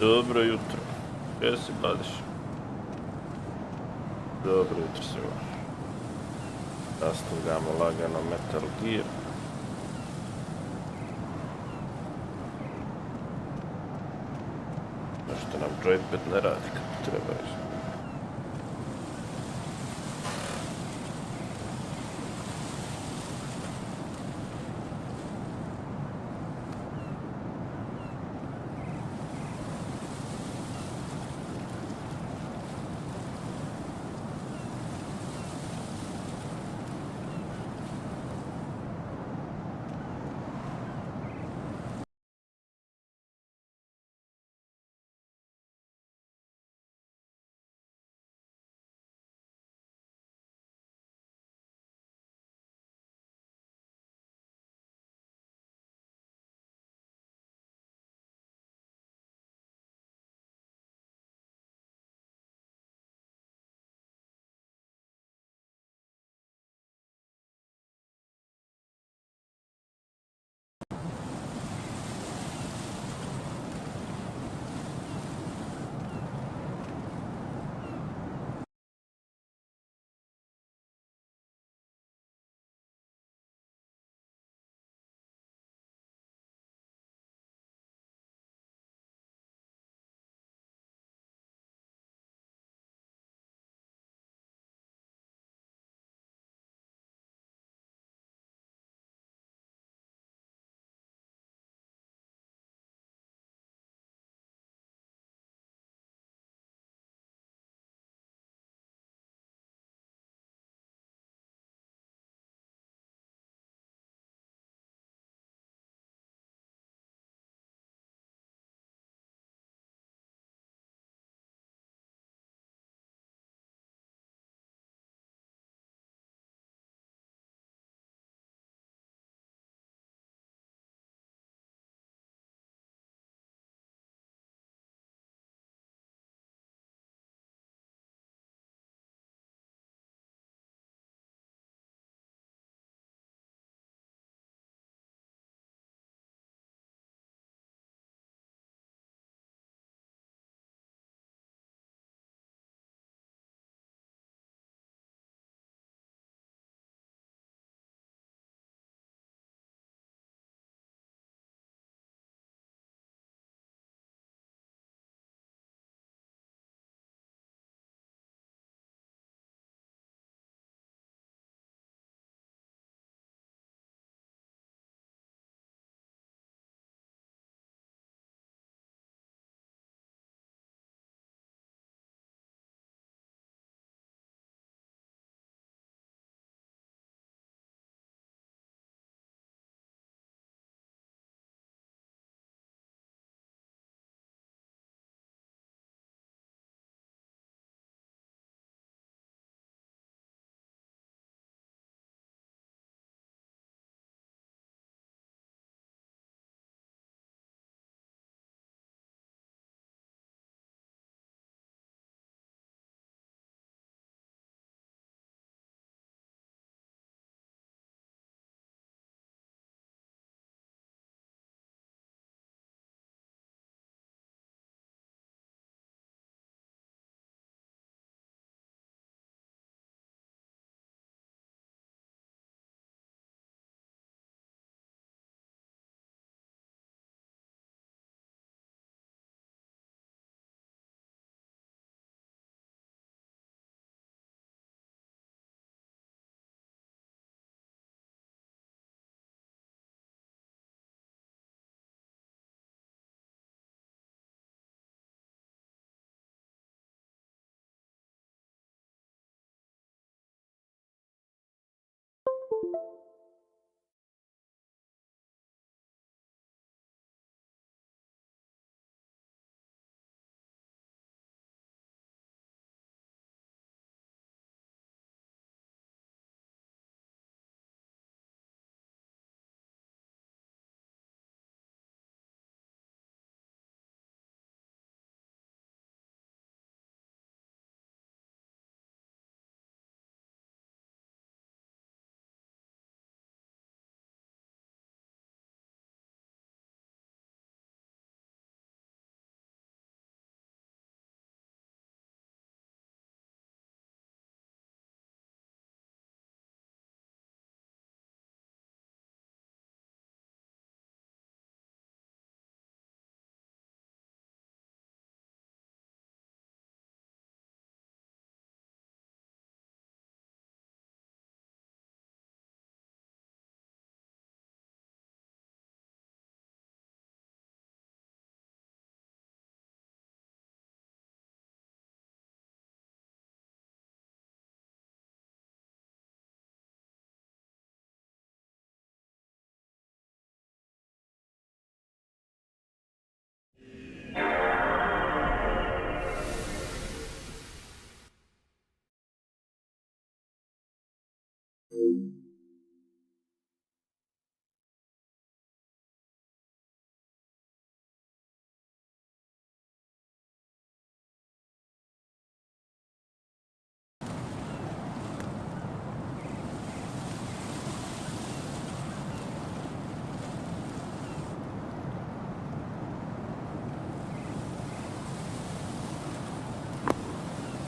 Dobro jutro. Gdje si, Bladiš? Dobro jutro svima. Nastavljamo lagano Metal Gear. Nešto nam joypad ne radi kako treba reći.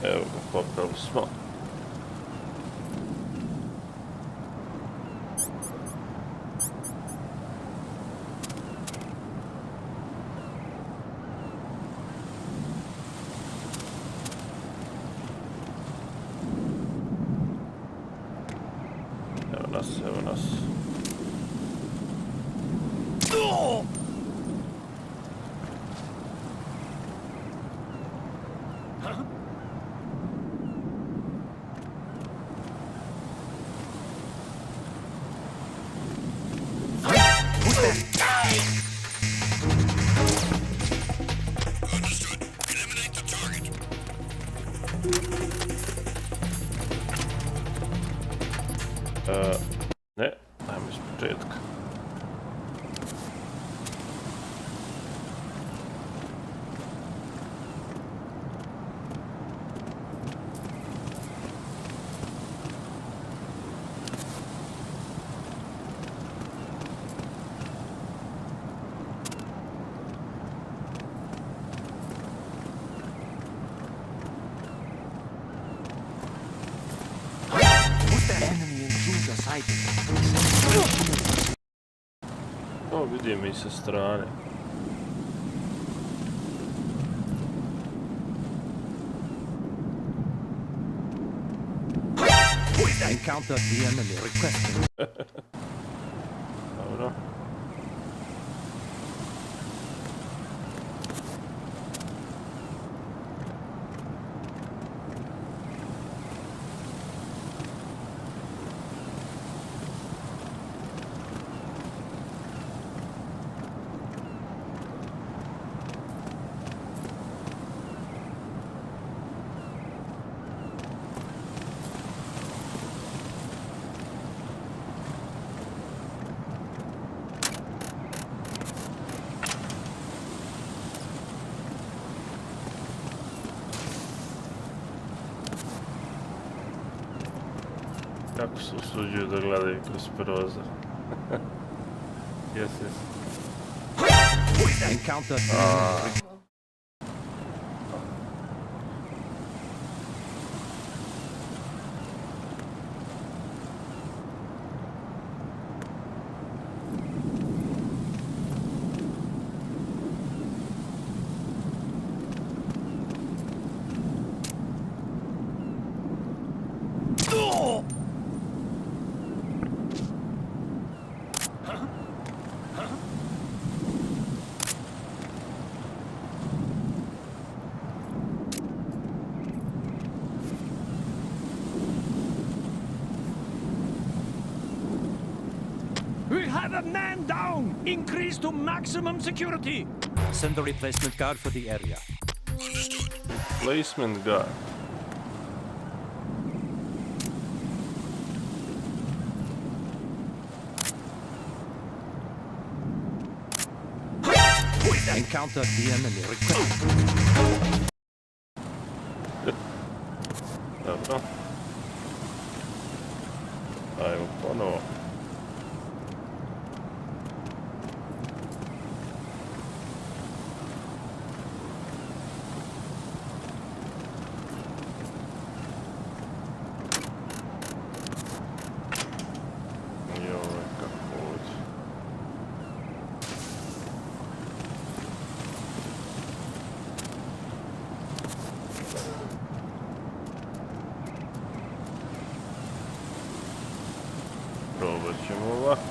Evo ga, popeli smo. Evo nas. Ne, ajmo iz početka. O, vidim i sa strane. Encountered the enemy. Requesting. Dobro. Kako se usuđuju da gledaju kroz prozor. Jes. Encountered the enemy. We have a man down! Increase to maximum security! Send a replacement guard for the area. Placement guard. Encountered the enemy. Requesting. Dobro. Ajmo ponovo. Joj, kako ovdje. Probat ćemo ovako.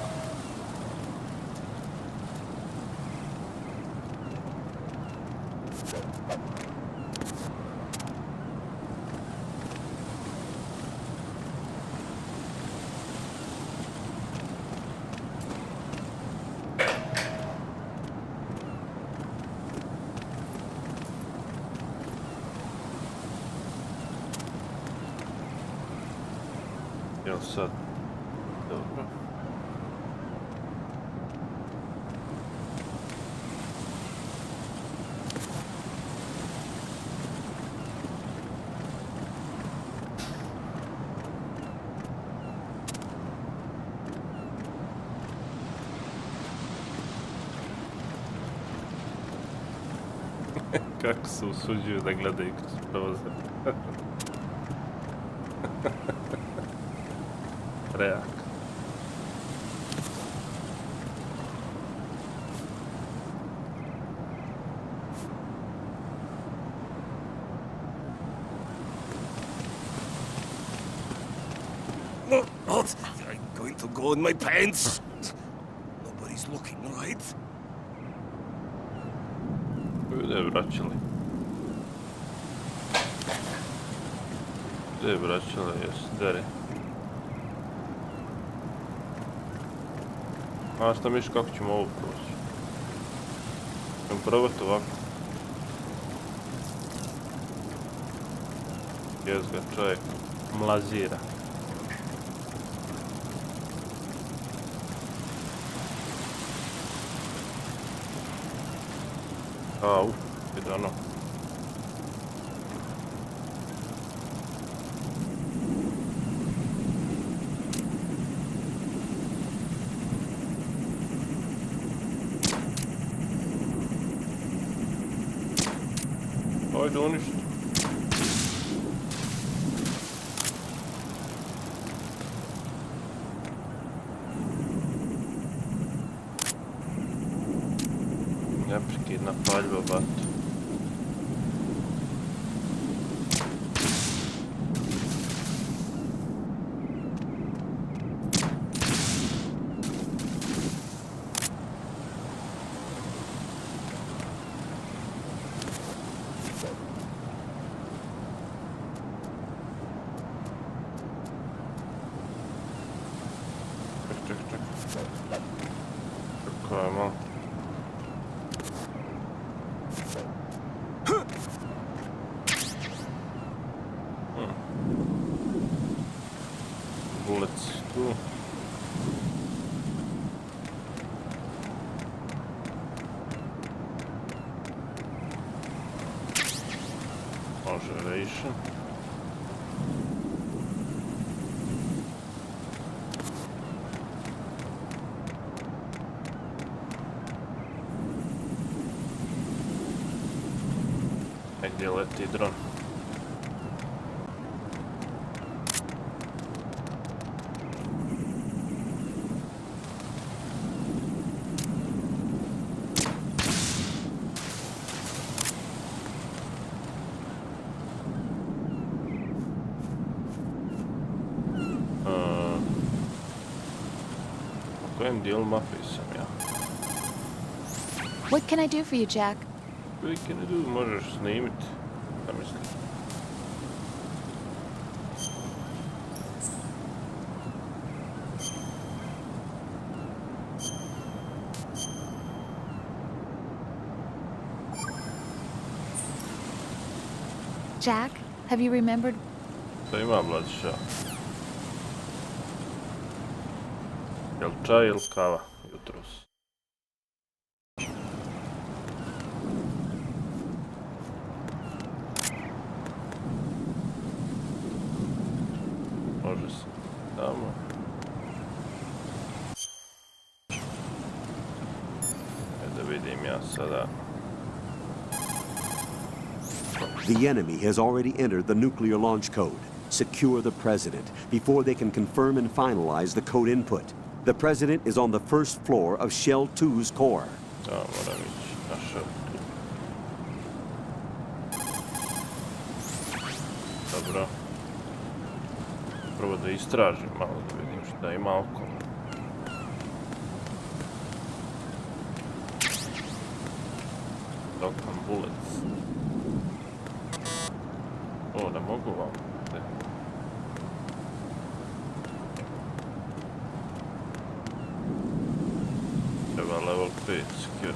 Jel sad? Dobro. Kako se usuđuju da gledaju kroz prozor. Reak. No, not. I'm going to go in my pants. Nobody's looking, right? Gdje je vraćali? Gdje je vraćali? Jes, deri. A šta misliš kako ćemo ovo proći? Ćemo probati ovako. Jes ga čovjek mlazira. Au, vidi ono. Ajde uništi. Neprekidna paljba, bato. Ček. Kako je malo? Bullets tu. Može ration. Negdje leti dron. U kojem dijelu mapije sam ja? What can I do for you, Jack? Koji ne do, možeš snimiti. Da mislim. Jack, have you remembered? Šta ima mladića? Jel čaj ili kava jutros? Može se tamo. Da vidim ja sada. The enemy has already entered the nuclear launch code. Secure the president before they can confirm and finalize the code input. The president is on the first floor of Shell 2's core. Da, moram ići na Shell 2. Dobro. Prvo da istražim malo, da vidim šta ima okolo. Dokam bullets. O, ne mogu vam. Ne. Treba level 5 security.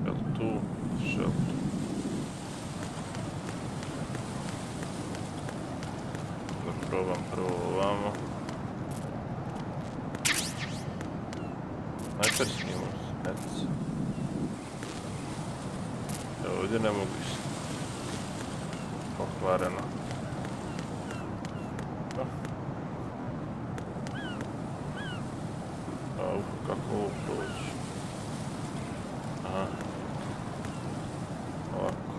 Shell 2, Shell 2. Da probam prvo ovamo. Snajperski imam, eci. Ovdje ne mogu ići. Pokvareno. Kako ovo proći? Aha. Ovako.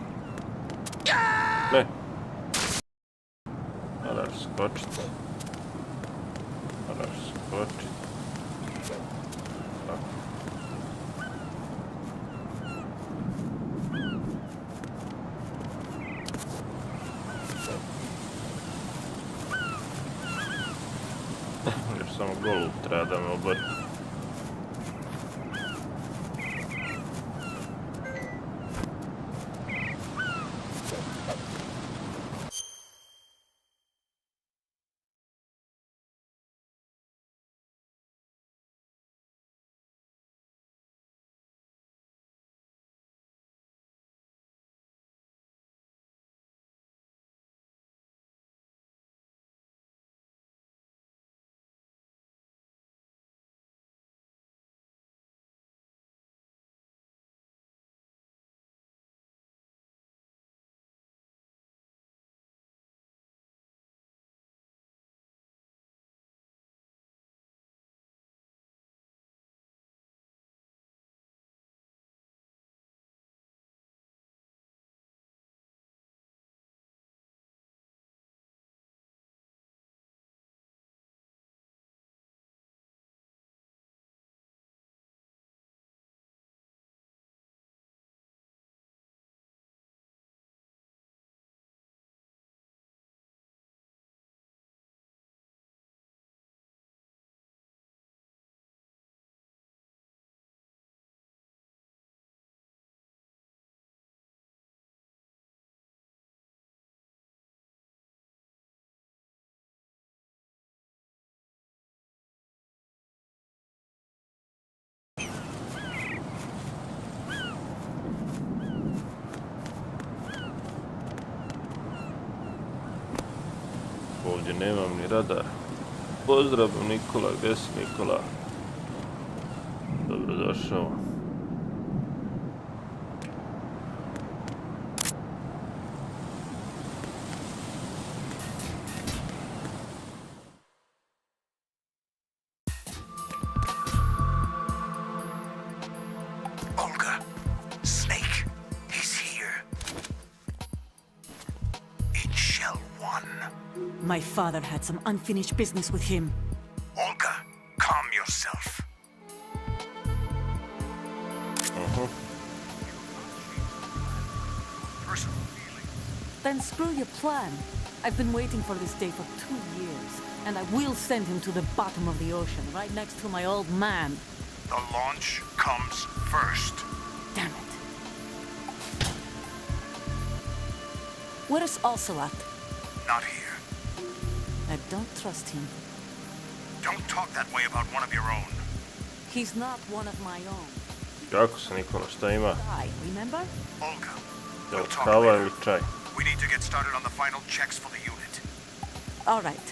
skočiti. Moraš skočiti. Tako. Još samo golub treba da me obori. Ovdje nemam ni radar. Pozdrav Nikola, gdje si Nikola? Dobrodošao. Olga, Snake, he's here. In Shell 1. My father had some unfinished business with him. Olga, calm yourself. Personal feeling. Then screw your plan. I've been waiting for this day for 2 years, and I will send him to the bottom of the ocean, right next to my old man. The launch comes first. Damn it. Where's Ocelot? Not here. I don't trust him. Don't talk that way about one of your own. He's not one of my own. Kako se Nikola, šta ima? I remember? Olga, Jel we'll talk kava later. ili čaj? We need to get started on the final checks for the unit. All right.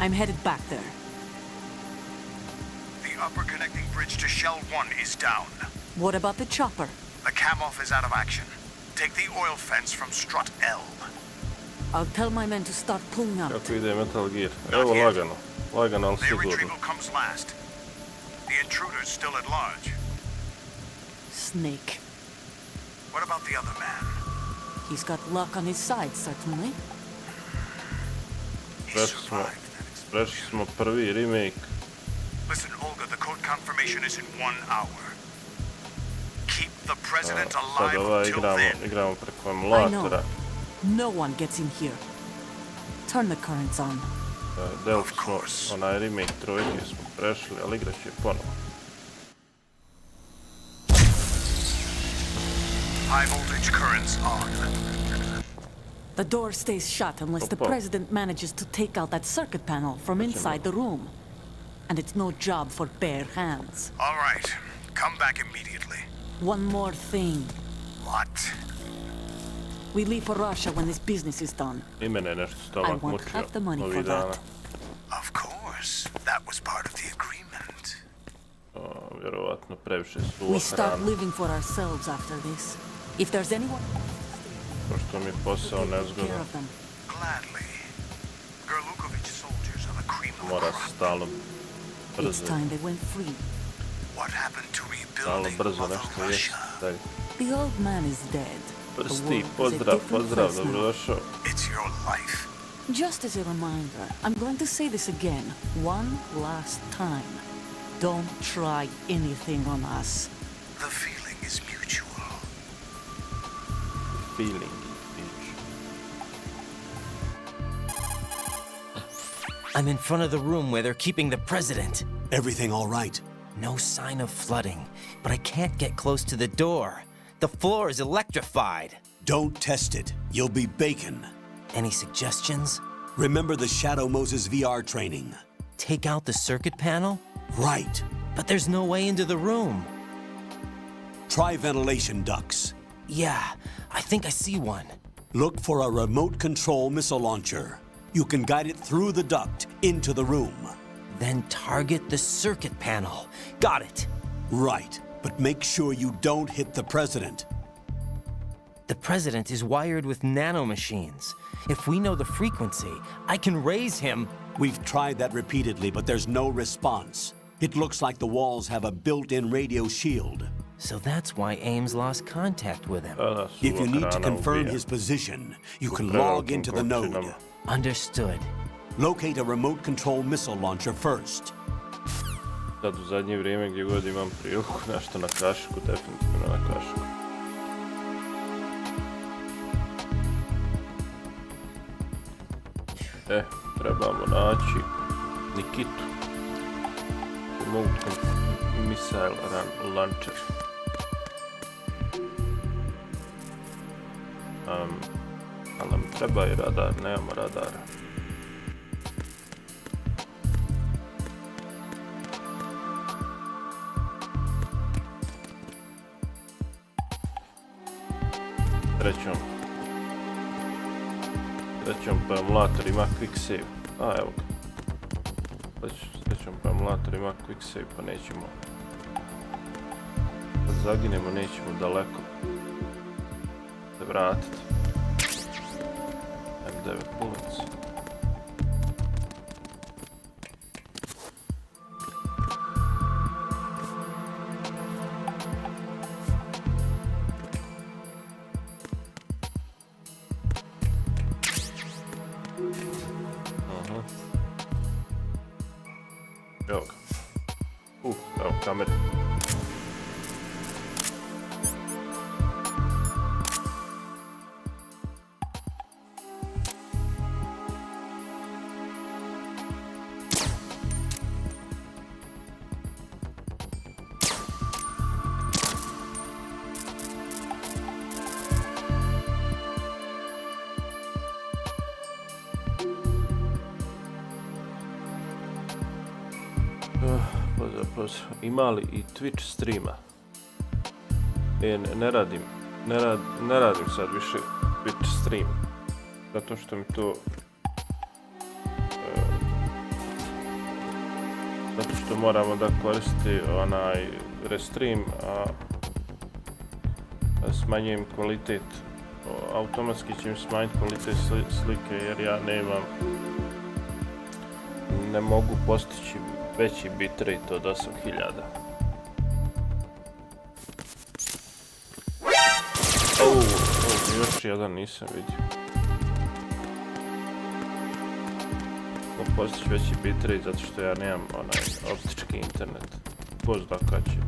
I'm headed back there. The upper connecting bridge to Shell 1 is down. What about the chopper? The cam-off is out of action. Take the oil fence from strut L. I'll tell my men to start pulling out. Kako ide Metal Gear? Evo lagano. Lagano, ali Their sigurno. retrieval comes last. The intruder's still at large. Snake. What about the other man? He's got luck on his side, certainly. He Prešli smo, survived that explosion. prešli smo prvi remake. Listen, Olga, the code confirmation is in 1 hour. Keep the president Sad alive until then. igramo preko I know. emulatora. No one gets in here. Turn the currents on. Delta Of smo, course. onaj remake trojke smo prešli, ali igrat ću je ponovo. High voltage currents on. The door stays shut unless the Opa. president manages to take out that circuit panel from inside the room. And it's no job for bare hands. All right. Come back immediately. One more thing. What? We leave for Russia when this business is done. I mene je nešto I stomak want mučio half the money ovih for dana. that. Of course. That was part of the agreement. Vjerovatno previše We suva start hrana, living for ourselves after this. If there's anyone, pošto mi je posao take care nezgodan. of them. Gladly. Gerlukovic soldiers are the cream of the Mora crop. se stalno It's brzo, time they went free. What happened to stalno rebuilding brzo Mother nešto jesti. Russia? Dalje. The old man is dead. The Prsti, world has a pozdrav, different pozdrav, face now. dobrodošao. It's your life. Just as a reminder, I'm going to say this again, one last time. Don't try anything on us. The feeling is mutual. Feeling. I'm in front of the room where they're keeping the president. Everything all right? No sign of flooding, but I can't get close to the door. The floor is electrified. Don't test it. You'll be bacon. Any suggestions? Remember the Shadow Moses VR training. Take out the circuit panel? Right. But there's no way into the room. Try ventilation ducts. Yeah, I think I see one. Look for a remote control missile launcher. You can guide it through the duct into the room. Then target the circuit panel. Got it. Right, but make sure you don't hit the president. The president is wired with nanomachines. If we know the frequency, I can raise him. We've tried that repeatedly, but there's no response. It looks like the walls have a built-in radio shield. So that's why Ames lost contact with him. If you need to confirm his position, you can log into the node. Understood. Locate a remote control missile launcher first. Sad u zadnje vrijeme gdje god imam priliku nešto na kašiku, definitivno na kašiku. Trebamo naći Nikitu. Remote missile launcher. Ali nam treba i radar, nemamo radara. Srećom pa emulator ima quick save. A evo ga. Srećom pa emulator ima quick save pa nećemo. Kad zaginemo nećemo daleko se vratiti. M9 bullets. Evo ga. Evo kamere. Ima li i Twitch streama? Ne radim sad više Twitch stream. Zato što mi to... zato što moramo da koristi onaj restream, a smanjujem kvalitet. Automatski će mi smanjiti kvalitet slike jer ja ne mogu postići veći bitrate od 8000. Još jedan nisam vidio. Mogu postići veći bitrate zato što ja nemam onaj optički internet. Ko zna kad će.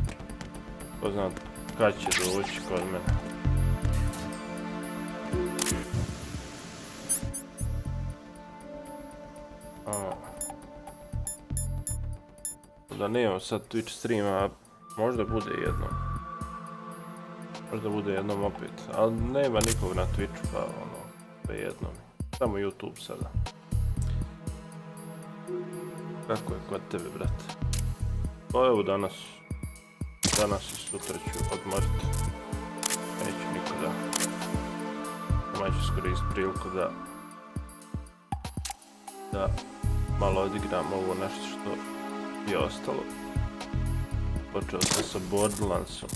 Ko zna kad će doći kod mene. Da nemam sad Twitch streama, možda bude jednom. Možda bude jednom opet, ali nema nikog na Twitchu pa jednom. Samo YouTube sada. Kako je kod tebe, brate? Pa evo danas i sutra ću odmoriti. Neću nikoda. Samo ću iskoristiti priliku da malo odigram ovo nešto što je ostalo. Počeo sam sa Borderlandsom.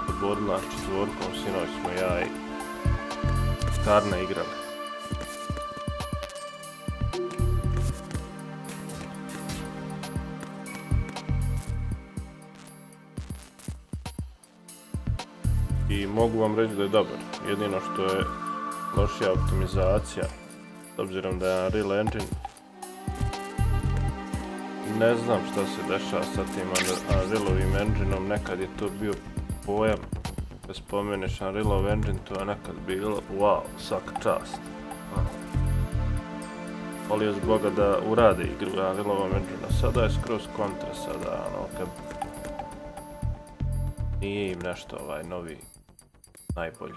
Sa Borderlands 4, sinoć smo ja i Karna igrali. I mogu vam reći da je dobar. Jedino što je lošija optimizacija, s obzirom da je Unreal Engine. Ne znam šta se dešava sa tim Unrealovim engineom, nekad je to bio pojam. Kad spomeneš Unrealov engine, to je nekad bilo, wow, svaka čast. Molio zboga da urade igru Unrealovom engine, sada je skroz kontra, sada kad nije im nešto novi najbolji.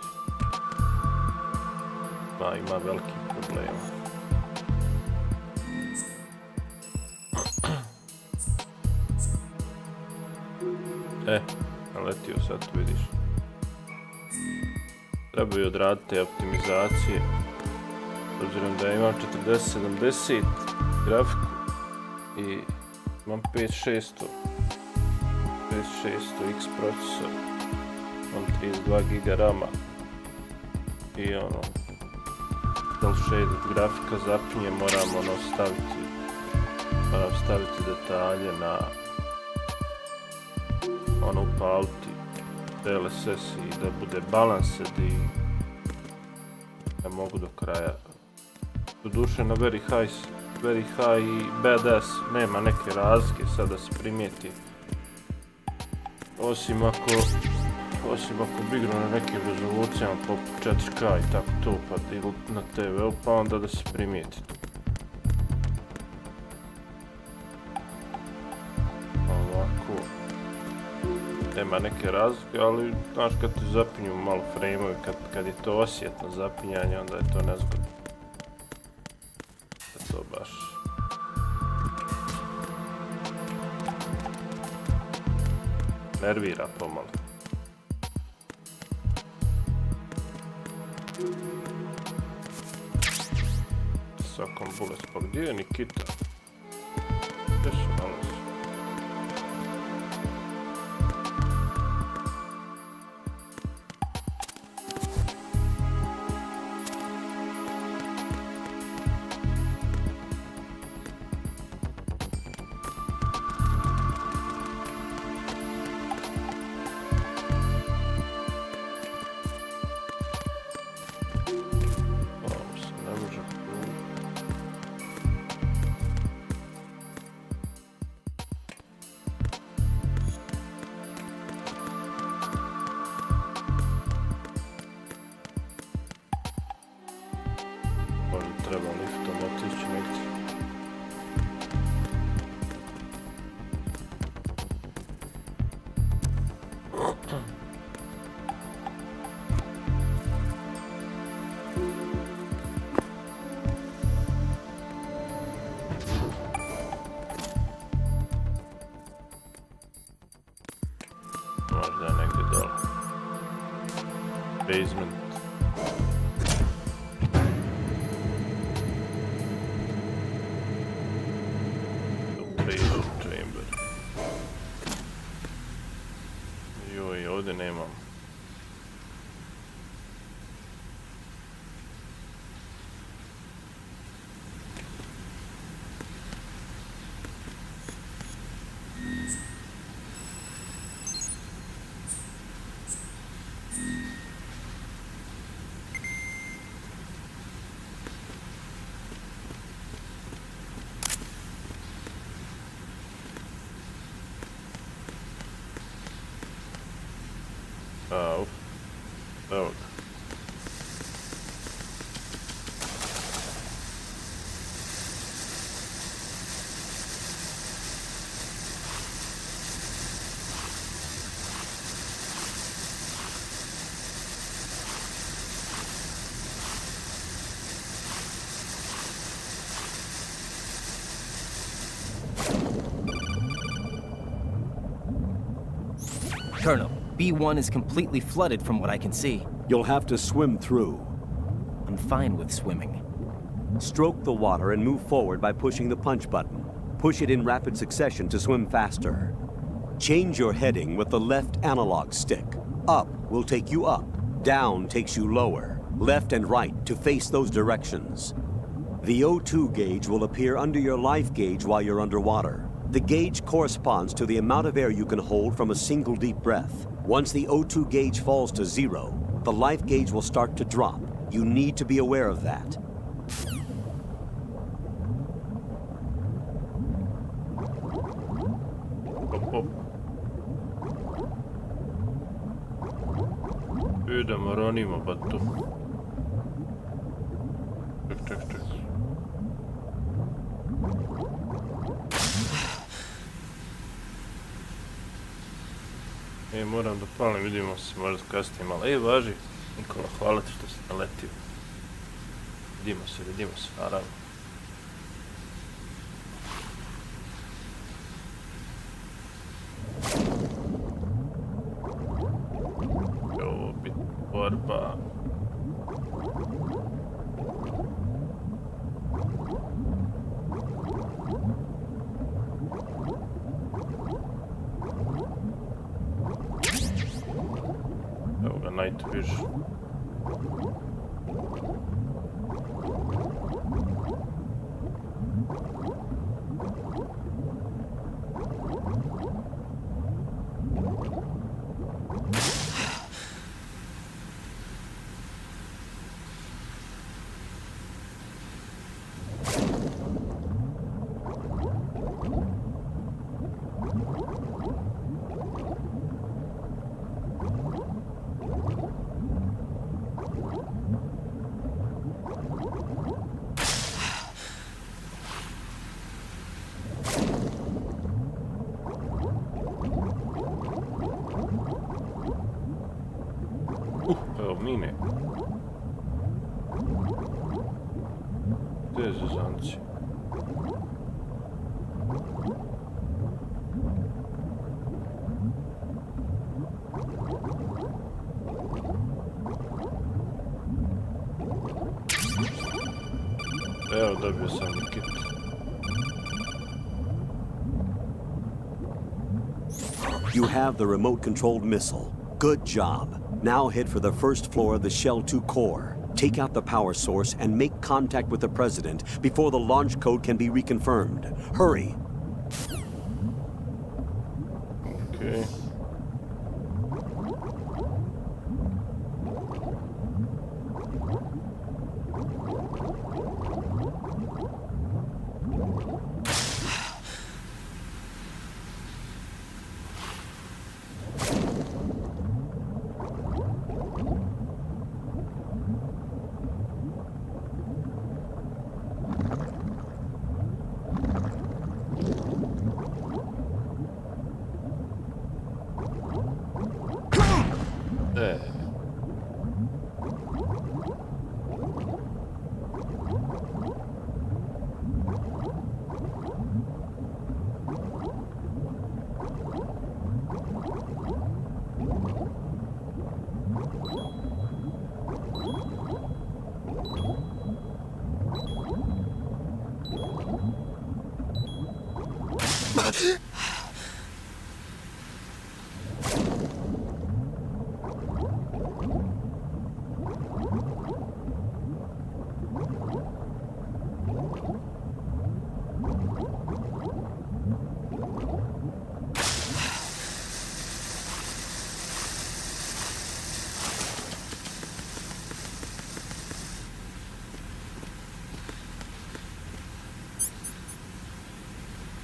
Ima veliki problema. Naletio sad, vidiš. Trebaju odraditi te optimizacije. S obzirom da imam 4070 grafiku i imam 5600 X procesor, imam 32 GB RAM-a i cel shaded grafika zapinje, moram staviti detalje na upaliti DLSS i da bude balanced i da mogu do kraja. Doduše na very high i badass nema neke razlike sad da se primijeti, osim ako bi igrao na nekim rezolucijama poput 4K i tako to, pa ili na TV-u, pa onda da se primijeti. Ovako, nema neke razlike, ali znaš kad ti zapinju malo frame-ovi, kad je to osjetno zapinjanje, onda je to nezgodno. To baš nervira pomalo. Svakom bullet, pa gdje je Nikita? Gdje su nalazi? Treba liftom otići negdje. Možda je negdje dole. Basement. Joj, ovdje nemam. Evo ga. Colonel, B1 is completely flooded from what I can see. You'll have to swim through. I'm fine with swimming. Stroke the water and move forward by pushing the punch button. Push it in rapid succession to swim faster. Change your heading with the left analog stick. Up will take you up. Down takes you lower. Left and right to face those directions. The O2 gauge will appear under your life gauge while you're underwater. The gauge corresponds to the amount of air you can hold from a single deep breath. Once the O2 gauge falls to 0, the life gauge will start to drop. You need to be aware of that. Hop, hop. Idemo, ronimo, pa tu. Ček. Moram da palim, vidimo se možda kasnije malo. Važi, Nikola, hvala ti što si naletio. Vidimo se, naravno. Ovo bit borba. Evo ga, Night Vision. Evo mine. Gdje je zezanci? Evo, dobio sam kit. You have the remote-controlled missile. Good job. Now head for the first floor of the Shell 2 core. Take out the power source and make contact with the President before the launch code can be reconfirmed. Hurry! Okay.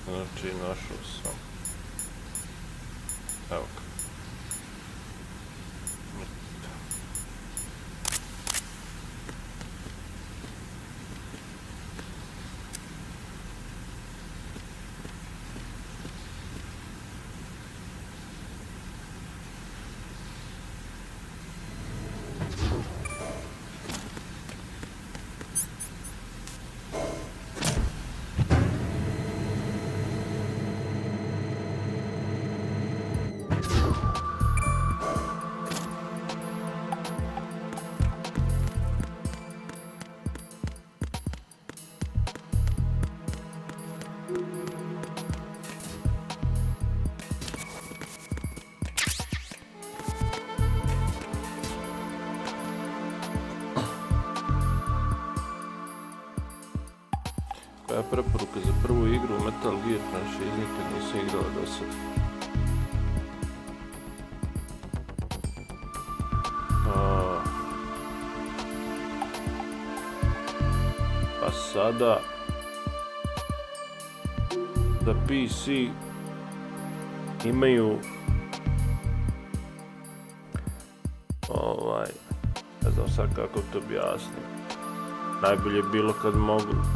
Znači, našao sam. Evo ga. Koja je preporuka za prvu igru u Metal Gear franšizi, nikad nisam igrao do sad. sada za PC imaju ne znam sad kako to objasnim. Najbolje je bilo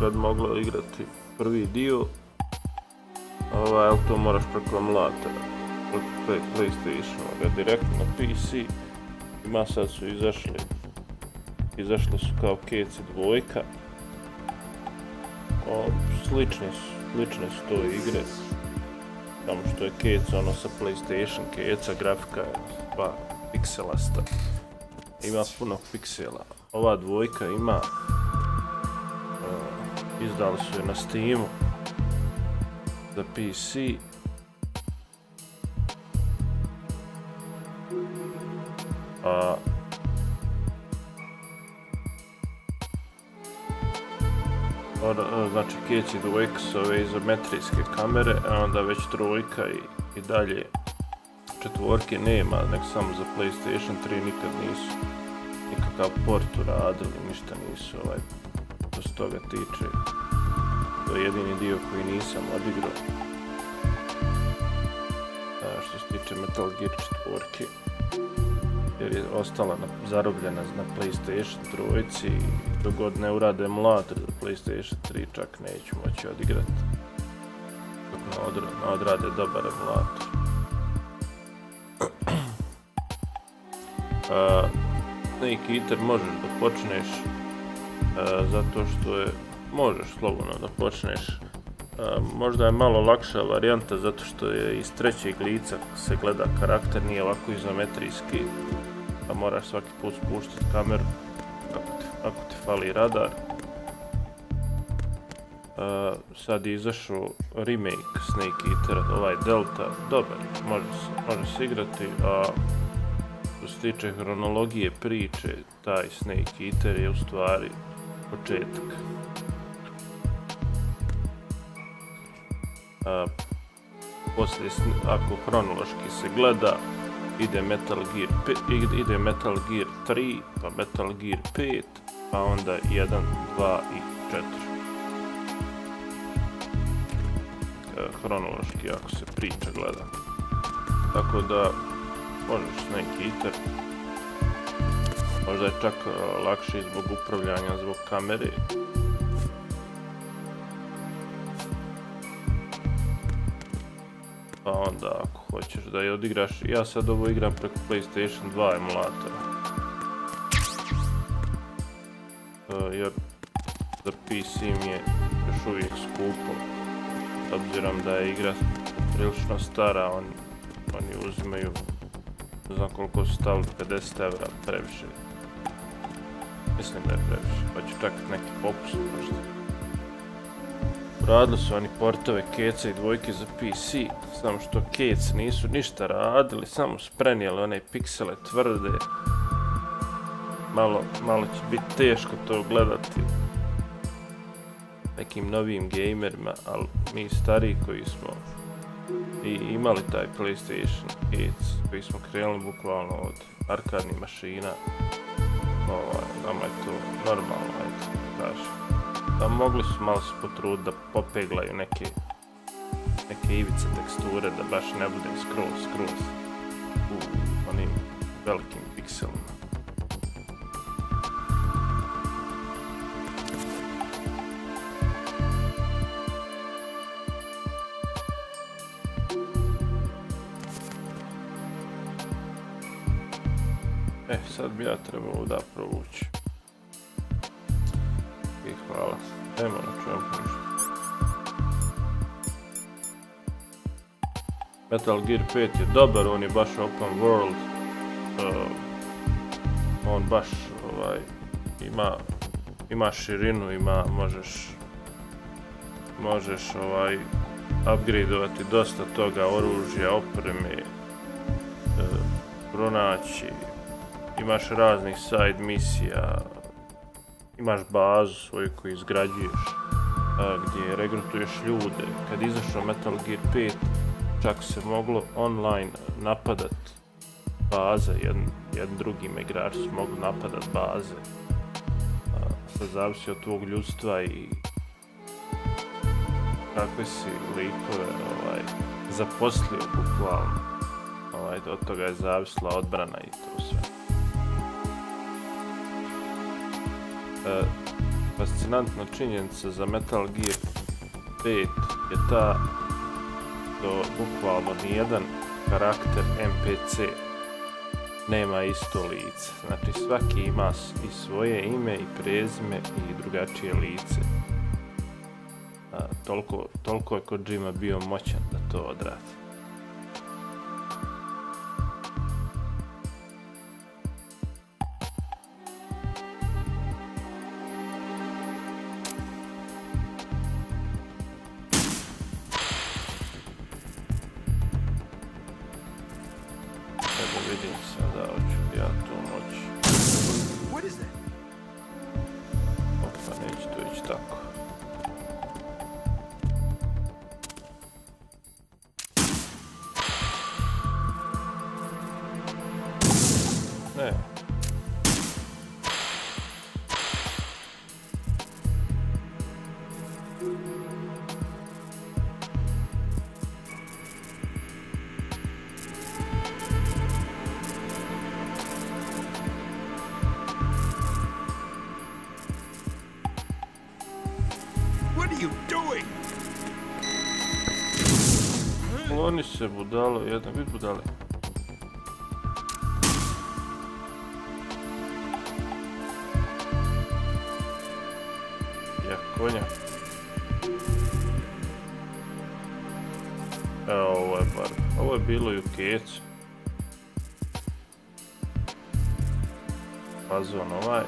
kad moglo igrati prvi dio, ali to moraš preko emulatora, preko PlayStation, direktno na PC. Ima sad su izašli su kao keci dvojka. Slične su to igre, samo što je kec sa PlayStation keca, grafika je sva pikselasta. Ima puno piksela. Ova dvojka ima, izdali su je na Steamu za PC. Znači keci dvojka su ove izometrijske kamere, a onda već trojka i dalje četvorke nema, nek samo za PlayStation 3 nikad nisu nikakav port uradili, ništa nisu što se toga tiče. To je jedini dio koji nisam odigrao. Što se tiče Metal Gear 4, jer je ostala zarobljena na PlayStation 3 i dok god ne urade emulator za PlayStation 3 čak neću moći odigrati. Dok ne odrade dobar emulator. Snake Eater možeš da počneš zato što je, možeš slobodno da počneš. Možda je malo lakša varijanta zato što je iz trećeg lica se gleda karakter, nije ovako izometrijski, pa moraš svaki put spuštati kameru ako ti fali radar. Sad je izašao remake Snake Eatera, ovaj Delta, dobar, može se igrati, a što se tiče hronologije priče, taj Snake Eater je u stvari početak. Poslije, ako hronološki se gleda, ide Metal Gear 3, pa Metal Gear 5, pa onda 1, 2 i 4. Hronološki ako se priča gleda. Tako da možeš Snake Eater. Možda je čak lakše zbog upravljanja, zbog kamere. Pa onda ako hoćeš da je odigraš, ja sad ovo igram preko PlayStation 2 emulatora. Jer za PC mi je još uvijek skupo. S obzirom da je igra prilično stara, oni uzimaju, ne znam koliko su stavili, 50 € previše. Mislim da je previše, pa ću čekati neki popust možda. Radili su oni portove keca i dvojke za PC, samo što kec nisu ništa radili, samo su prenijeli one piksele tvrde. Malo će biti teško to gledati nekim novim gamerima, ali mi stariji koji smo i imali taj PlayStation kec, koji smo krenuli bukvalno od arkadnih mašina, nama je to normalno, ajde, kažem. Pa mogli su malo se potruditi da popeglaju neke ivice teksture, da baš ne bude skroz u onim velikim pikselima. Sad bi ja trebao da provući. I hvala. Nema na čemu ništa. Metal Gear 5 je dobar, on je baš open world. On baš ima širinu, možeš upgradeovati dosta toga, oružja, opreme, pronaći. Imaš raznih side misija, imaš bazu svoju koju izgrađuješ, gdje regrutuješ ljude. Kad izašao Metal Gear 5, čak se moglo online napadat baze, jedan drugim igrač su mogli napadat baze. Sad zavisi od tvog ljudstva i kakve si likove zaposlio bukvalno. Od toga je zavisla odbrana i to sve. Fascinantna činjenica za Metal Gear 5 je ta da bukvalno nijedan karakter NPC nema isto lice. Znači svaki ima i svoje ime i prezime i drugačije lice. Toliko je Kojima bio moćan da to odradi. Vidim sada, hoću ja to moći. Opa, neće to ići tako. Ne. Oni se budalo, jedan vid budale. Ja, konja. Evo, ovo je bar, ovo je bilo i u kecu. Fazon ovaj.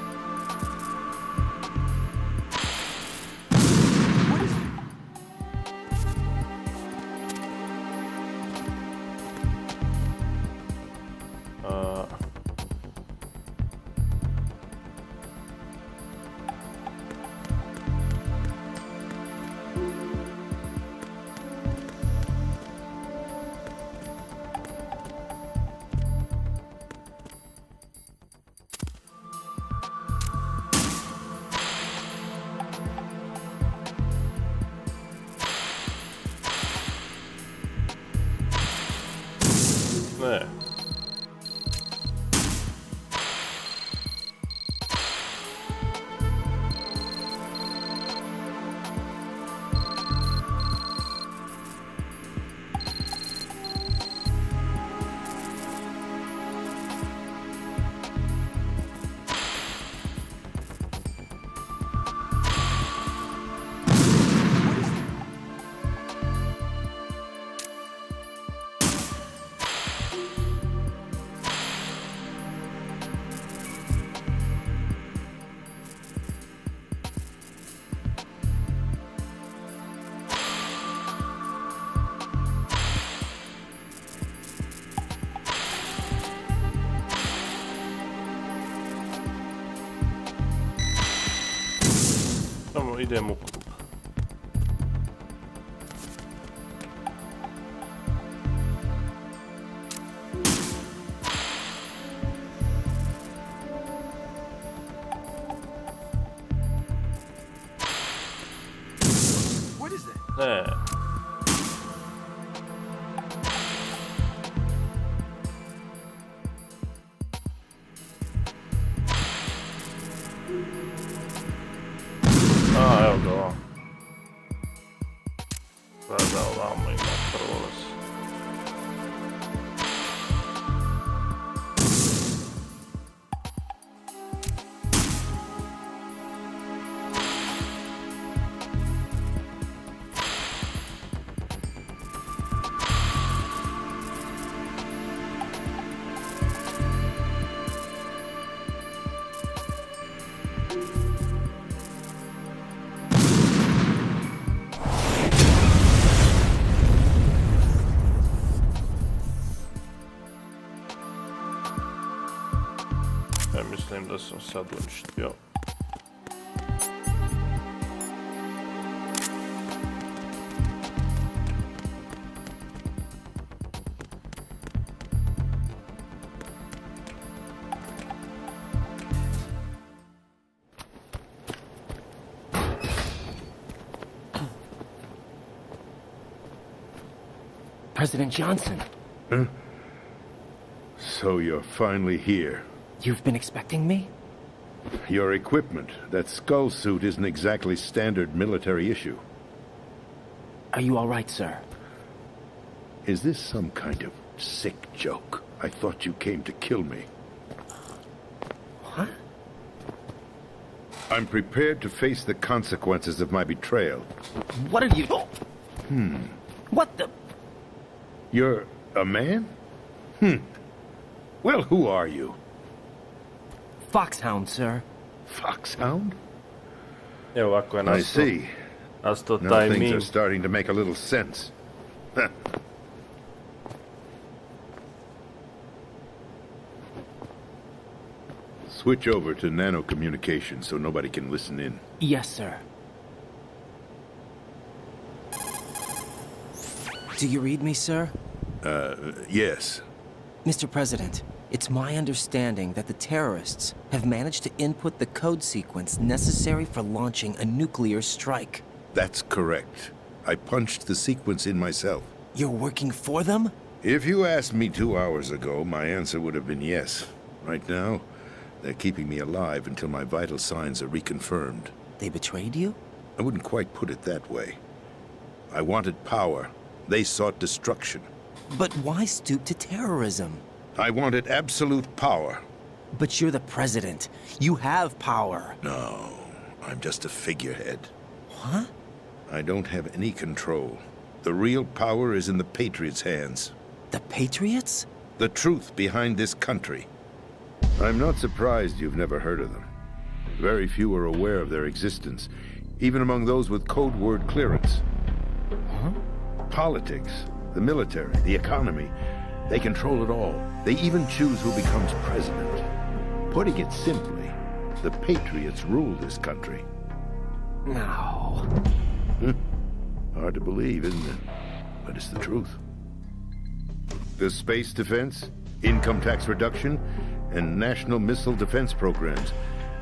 Ne. Samo idem u klub. Ne. Evo ga ovo. Sada ovamo ima prolaz. Mislim da sam sad uništio. President Johnson, So you're finally here. you've been expecting me? Your equipment, that skull suit isn't exactly standard military issue. Are you all right, sir? Is this some kind of sick joke? I thought you came to kill me. What? I'm prepared to face the consequences of my betrayal. What are you... What the... You're a man? Well, who are you? Foxhound, sir. Foxhound? Evo ovako je I nastao, see. nastao Now taj things meme. are starting to make a little sense. Huh. Switch over to nano communication so nobody can listen in. Yes, sir. Do you read me, sir? Yes. Mr. President, it's my understanding that the terrorists have managed to input the code sequence necessary for launching a nuclear strike. That's correct. I punched the sequence in myself. You're working for them? If you asked me 2 hours ago, my answer would have been yes. Right now, they're keeping me alive until my vital signs are reconfirmed. They betrayed you? I wouldn't quite put it that way. I wanted power. They sought destruction. But why stoop to terrorism? I wanted absolute power. But you're the president. You have power. No, I'm just a figurehead. What? I don't have any control. The real power is in the Patriots' hands. The Patriots? The truth behind this country. I'm not surprised you've never heard of them. Very few are aware of their existence, even among those with code word clearance. Politics, the military, the economy, they control it all. They even choose who becomes president. Putting it simply, the Patriots rule this country. No. Hard to believe, isn't it? But it's the truth. The space defense, income tax reduction, and national missile defense programs.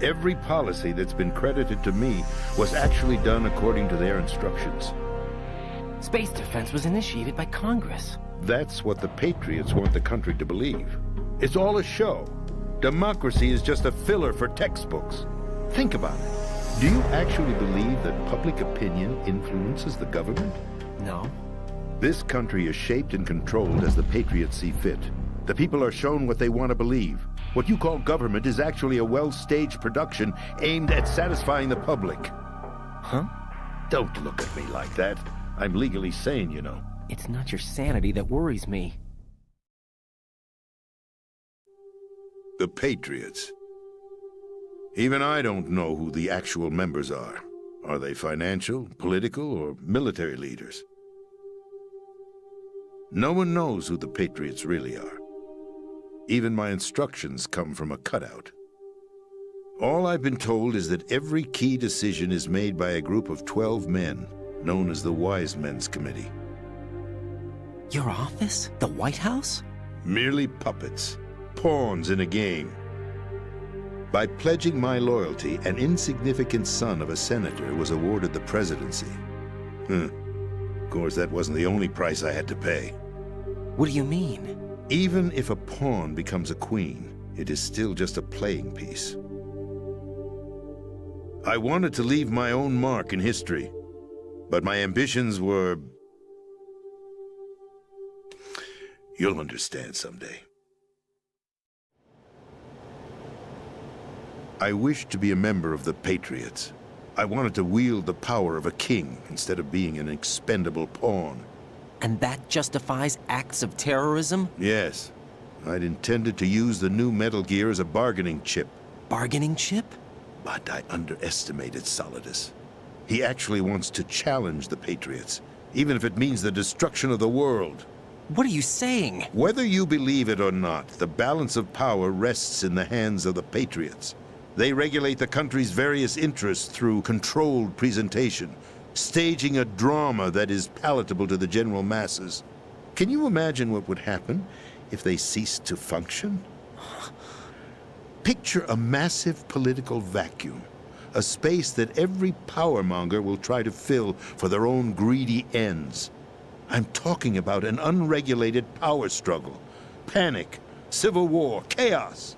Every policy that's been credited to me was actually done according to their instructions. Space defense was initiated by Congress. That's what the Patriots want the country to believe. It's all a show. Democracy is just a filler for textbooks. Think about it. Do you actually believe that public opinion influences the government? No. This country is shaped and controlled as the Patriots see fit. The people are shown what they want to believe. What you call government is actually a well-staged production aimed at satisfying the public. Huh? Don't look at me like that. I'm legally sane, you know. It's not your sanity that worries me. The Patriots. Even I don't know who the actual members are. Are they financial, political, or military leaders? No one knows who the Patriots really are. Even my instructions come from a cutout. All I've been told is that every key decision is made by a group of 12 men, known as the Wise Men's Committee. Your office? The White House? Merely puppets, pawns in a game. By pledging my loyalty, an insignificant son of a senator was awarded the presidency. Of course, that wasn't the only price I had to pay. What do you mean? Even if a pawn becomes a queen, it is still just a playing piece. I wanted to leave my own mark in history, but my ambitions were... You'll understand someday. I wished to be a member of the Patriots. I wanted to wield the power of a king instead of being an expendable pawn. And that justifies acts of terrorism? Yes. I'd intended to use the new Metal Gear as a bargaining chip. Bargaining chip? But I underestimated Solidus. He actually wants to challenge the Patriots, even if it means the destruction of the world. What are you saying? Whether you believe it or not, the balance of power rests in the hands of the Patriots. They regulate the country's various interests through controlled presentation, staging a drama that is palatable to the general masses. Can you imagine what would happen if they ceased to function? Picture a massive political vacuum, a space that every powermonger will try to fill for their own greedy ends. I'm talking about an unregulated power struggle. Panic, civil war, chaos.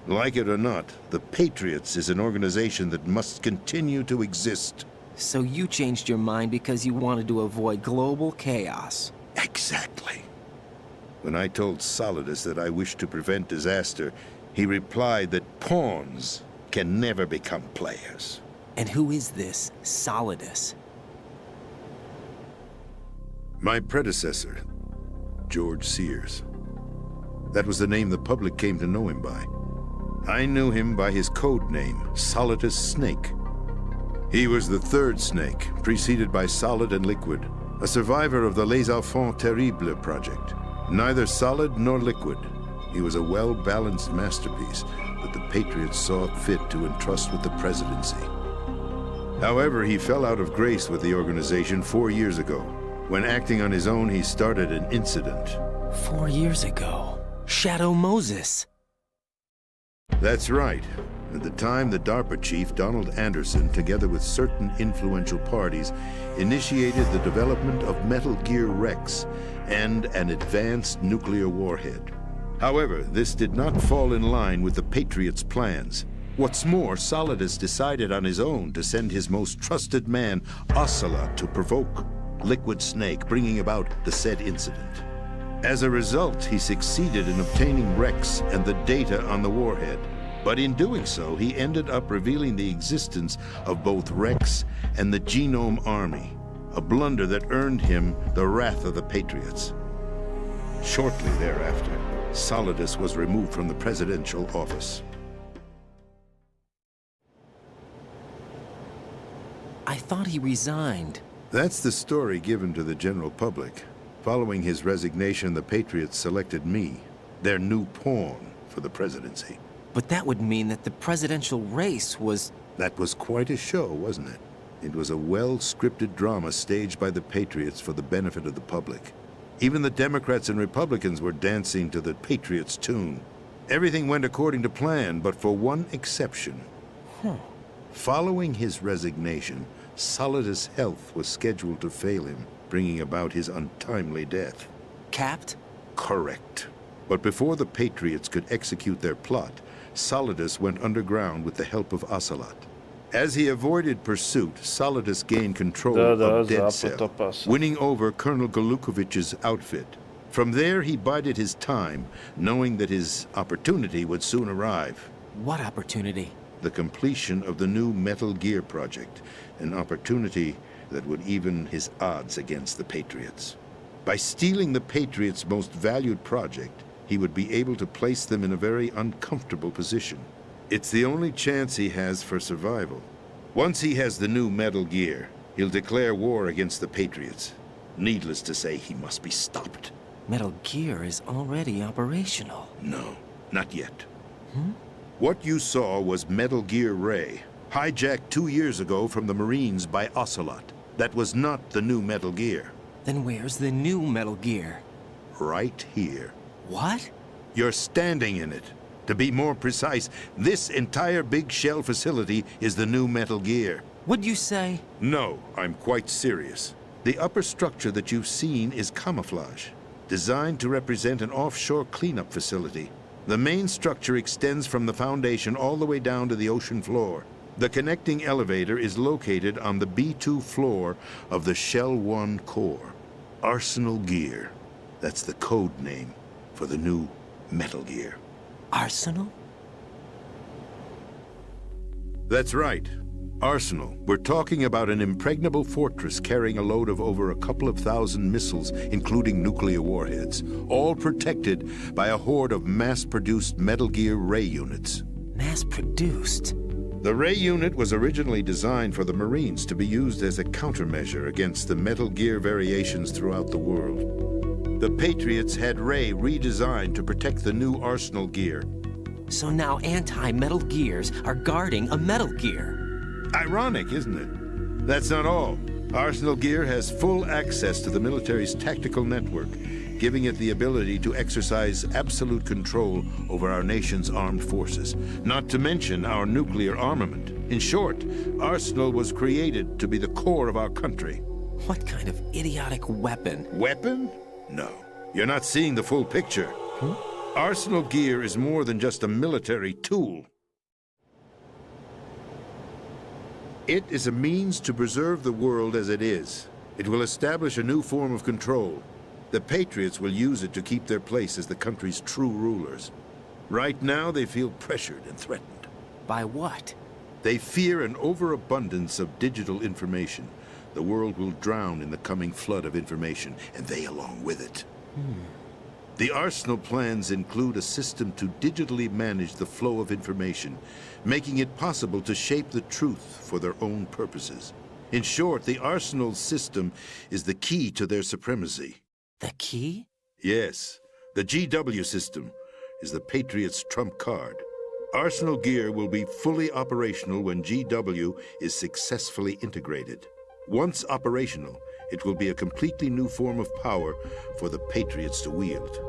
Like it or not, the Patriots is an organization that must continue to exist. So you changed your mind because you wanted to avoid global chaos. Exactly. When I told Solidus that I wished to prevent disaster, he replied that pawns can never become players. And who is this Solidus? My predecessor, George Sears. That was the name the public came to know him by. I knew him by his code name, Solidus Snake. He was the third snake, preceded by Solid and Liquid, a survivor of the Les Enfants Terribles project. Neither solid nor liquid, he was a well-balanced masterpiece that the Patriots saw fit to entrust with the presidency. However, he fell out of grace with the organization 4 years ago. When acting on his own, he started an incident. 4 years ago. Shadow Moses. That's right. At the time, the DARPA chief, Donald Anderson, together with certain influential parties, initiated the development of Metal Gear Rex and an advanced nuclear warhead. However, this did not fall in line with the Patriots' plans. What's more, Solidus decided on his own to send his most trusted man, Ocelot, to provoke Liquid Snake, bringing about the said incident. As a result, he succeeded in obtaining Rex and the data on the warhead. But in doing so, he ended up revealing the existence of both Rex and the Genome Army, a blunder that earned him the wrath of the Patriots. Shortly thereafter, Solidus was removed from the presidential office. I thought he resigned. That's the story given to the general public. Following his resignation, the Patriots selected me, their new pawn, for the presidency. But that would mean that the presidential race was... That was quite a show, wasn't it? It was a well-scripted drama staged by the Patriots for the benefit of the public. Even the Democrats and Republicans were dancing to the Patriots' tune. Everything went according to plan, but for one exception. Following his resignation, Solidus' health was scheduled to fail him, bringing about his untimely death. Capped? Correct. But before the Patriots could execute their plot, Solidus went underground with the help of Ocelot. As he avoided pursuit, Solidus gained control of Dead Cell, winning over Colonel Golukovich's outfit. From there, he bided his time, knowing that his opportunity would soon arrive. What opportunity? The completion of the new Metal Gear project, an opportunity that would even his odds against the Patriots. By stealing the Patriots' most valued project, he would be able to place them in a very uncomfortable position. It's the only chance he has for survival. Once he has the new Metal Gear, he'll declare war against the Patriots. Needless to say, he must be stopped. Metal Gear is already operational. No, not yet. What you saw was Metal Gear Ray, hijacked 2 years ago from the Marines by Ocelot. That was not the new Metal Gear. Then where's the new Metal Gear? Right here. What? You're standing in it. To be more precise, this entire big shell facility is the new Metal Gear. What'd you say? No, I'm quite serious. The upper structure that you've seen is camouflage, designed to represent an offshore cleanup facility. The main structure extends from the foundation all the way down to the ocean floor. The connecting elevator is located on the B2 floor of the Shell 1 core. Arsenal Gear. That's the code name for the new Metal Gear. Arsenal? That's right. Arsenal. We're talking about an impregnable fortress carrying a load of over a couple of thousand missiles, including nuclear warheads, all protected by a horde of mass-produced Metal Gear Ray units. Mass-produced? The Ray unit was originally designed for the Marines to be used as a countermeasure against the Metal Gear variations throughout the world. The Patriots had Ray redesigned to protect the new Arsenal Gear. So now anti-Metal Gears are guarding a Metal Gear. Ironic, isn't it? That's not all. Arsenal Gear has full access to the military's tactical network, giving it the ability to exercise absolute control over our nation's armed forces, not to mention our nuclear armament. In short, Arsenal was created to be the core of our country. What kind of idiotic weapon? Weapon? No. You're not seeing the full picture. Arsenal gear is more than just a military tool. It is a means to preserve the world as it is. It will establish a new form of control. The Patriots will use it to keep their place as the country's true rulers. Right now, they feel pressured and threatened. By what? They fear an overabundance of digital information. The world will drown in the coming flood of information, and they along with it. The Arsenal plans include a system to digitally manage the flow of information, making it possible to shape the truth for their own purposes. In short, the Arsenal system is the key to their supremacy. The key? Yes, the GW system is the Patriots' trump card. Arsenal gear will be fully operational when GW is successfully integrated. Once operational, it will be a completely new form of power for the Patriots to wield.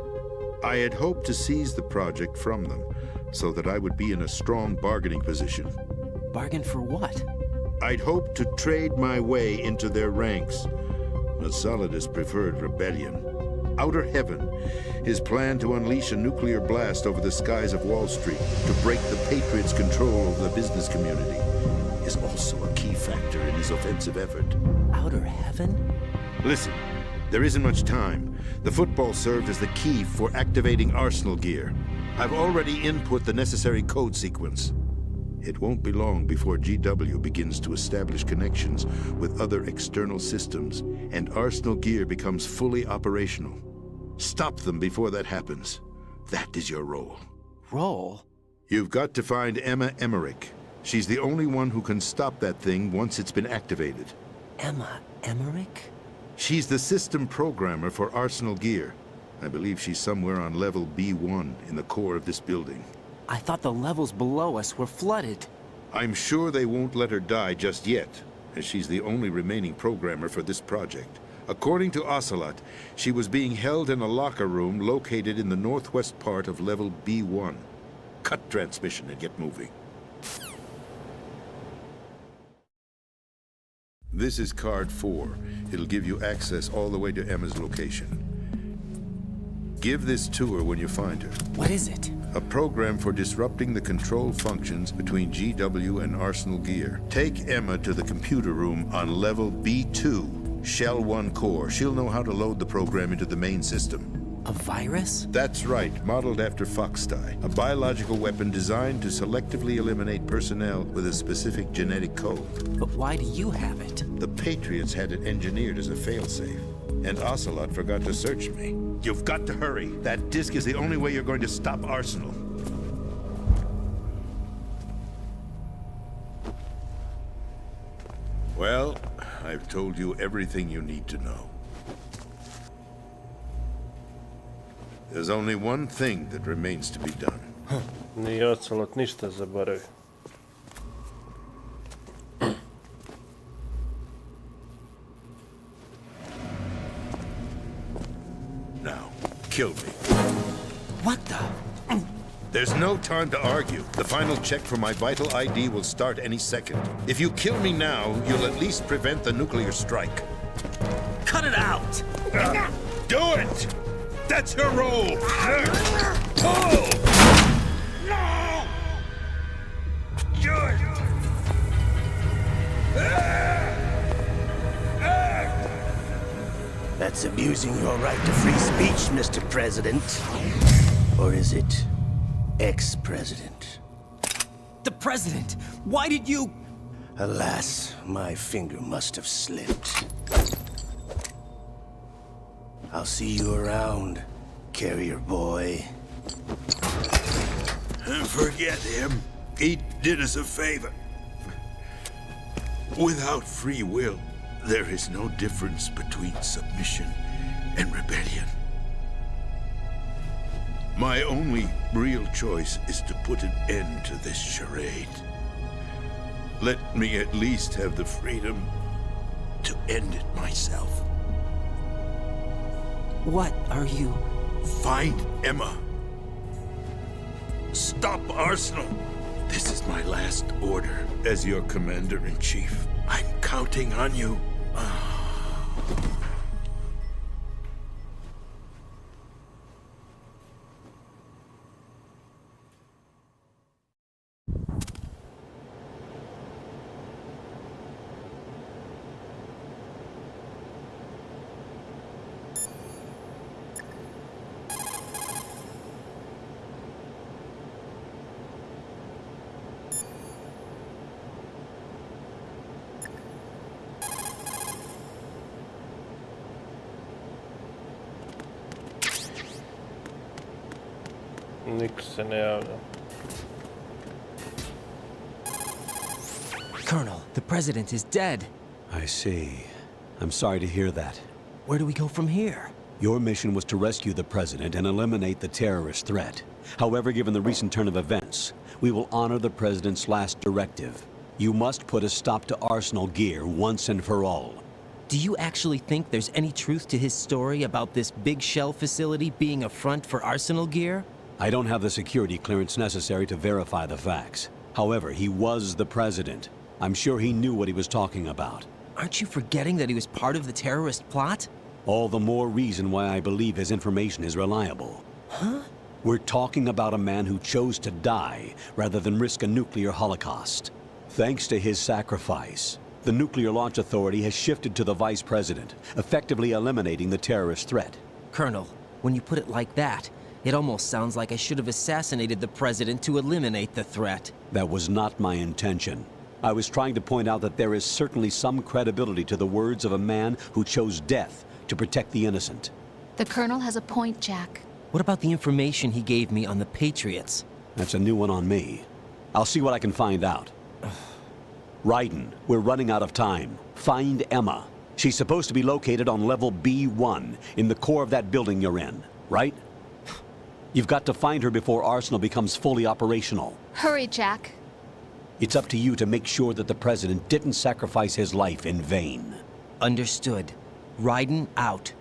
I had hoped to seize the project from them, so that I would be in a strong bargaining position. Bargain for what? I'd hoped to trade my way into their ranks, but Solidus preferred rebellion. Outer Heaven, his plan to unleash a nuclear blast over the skies of Wall Street to break the Patriots' control over the business community, is also a key factor in his offensive effort. Outer Heaven? Listen, there isn't much time. The football served as the key for activating Arsenal gear. I've already input the necessary code sequence. It won't be long before GW begins to establish connections with other external systems, and Arsenal gear becomes fully operational. Stop them before that happens. That is your role. Role? You've got to find Emma Emmerich. She's the only one who can stop that thing once it's been activated. Emma Emmerich? She's the system programmer for Arsenal gear. I believe she's somewhere on level B1 in the core of this building. I thought the levels below us were flooded. I'm sure they won't let her die just yet, as she's the only remaining programmer for this project. According to Ocelot, she was being held in a locker room located in the northwest part of level B1. Cut transmission and get moving. This is card 4. It'll give you access all the way to Emma's location. Give this to her when you find her. What is it? A program for disrupting the control functions between GW and Arsenal gear. Take Emma to the computer room on level B2, Shell 1 core. She'll know how to load the program into the main system. A virus? That's right, modeled after Foxdie, a biological weapon designed to selectively eliminate personnel with a specific genetic code. But why do you have it? The Patriots had it engineered as a failsafe, and Ocelot forgot to search me. You've got to hurry. That disk is the only way you're going to stop Arsenal. Well, I've told you everything you need to know. There's only one thing that remains to be done. Nije Ocelot ništa zaboravio. Now, kill me. What the? There's no time to argue. The final check for my vital ID will start any second. If you kill me now, you'll at least prevent the nuclear strike. Cut it out! Do it! That's her role! Pull! No! That's abusing your right to free speech, Mr. President. Or is it ex-president? The president! Why did you... Alas, my finger must have slipped. I'll see you around, carrier boy. Forget him. He did us a favor. Without free will, there is no difference between submission and rebellion. My only real choice is to put an end to this charade. Let me at least have the freedom to end it myself. What are you... Find Emma. Stop Arsenal. This is my last order as your commander-in-chief. I'm counting on you. Niko se ne javlja. Colonel, the president is dead. I see. I'm sorry to hear that. Where do we go from here? Your mission was to rescue the president and eliminate the terrorist threat. However, given the recent turn of events, we will honor the president's last directive. You must put a stop to Arsenal Gear once and for all. Do you actually think there's any truth to his story about this big shell facility being a front for Arsenal Gear? I don't have the security clearance necessary to verify the facts. However, he was the president. I'm sure he knew what he was talking about. Aren't you forgetting that he was part of the terrorist plot? All the more reason why I believe his information is reliable. Huh? We're talking about a man who chose to die rather than risk a nuclear holocaust. Thanks to his sacrifice, the Nuclear Launch Authority has shifted to the vice president, effectively eliminating the terrorist threat. Colonel, when you put it like that, it almost sounds like I should have assassinated the president to eliminate the threat. That was not my intention. I was trying to point out that there is certainly some credibility to the words of a man who chose death to protect the innocent. The Colonel has a point, Jack. What about the information he gave me on the Patriots? That's a new one on me. I'll see what I can find out. Raiden, we're running out of time. Find Emma. She's supposed to be located on level B1, in the core of that building you're in, right? You've got to find her before Arsenal becomes fully operational. Hurry, Jack. It's up to you to make sure that the president didn't sacrifice his life in vain. Understood. Raiden out.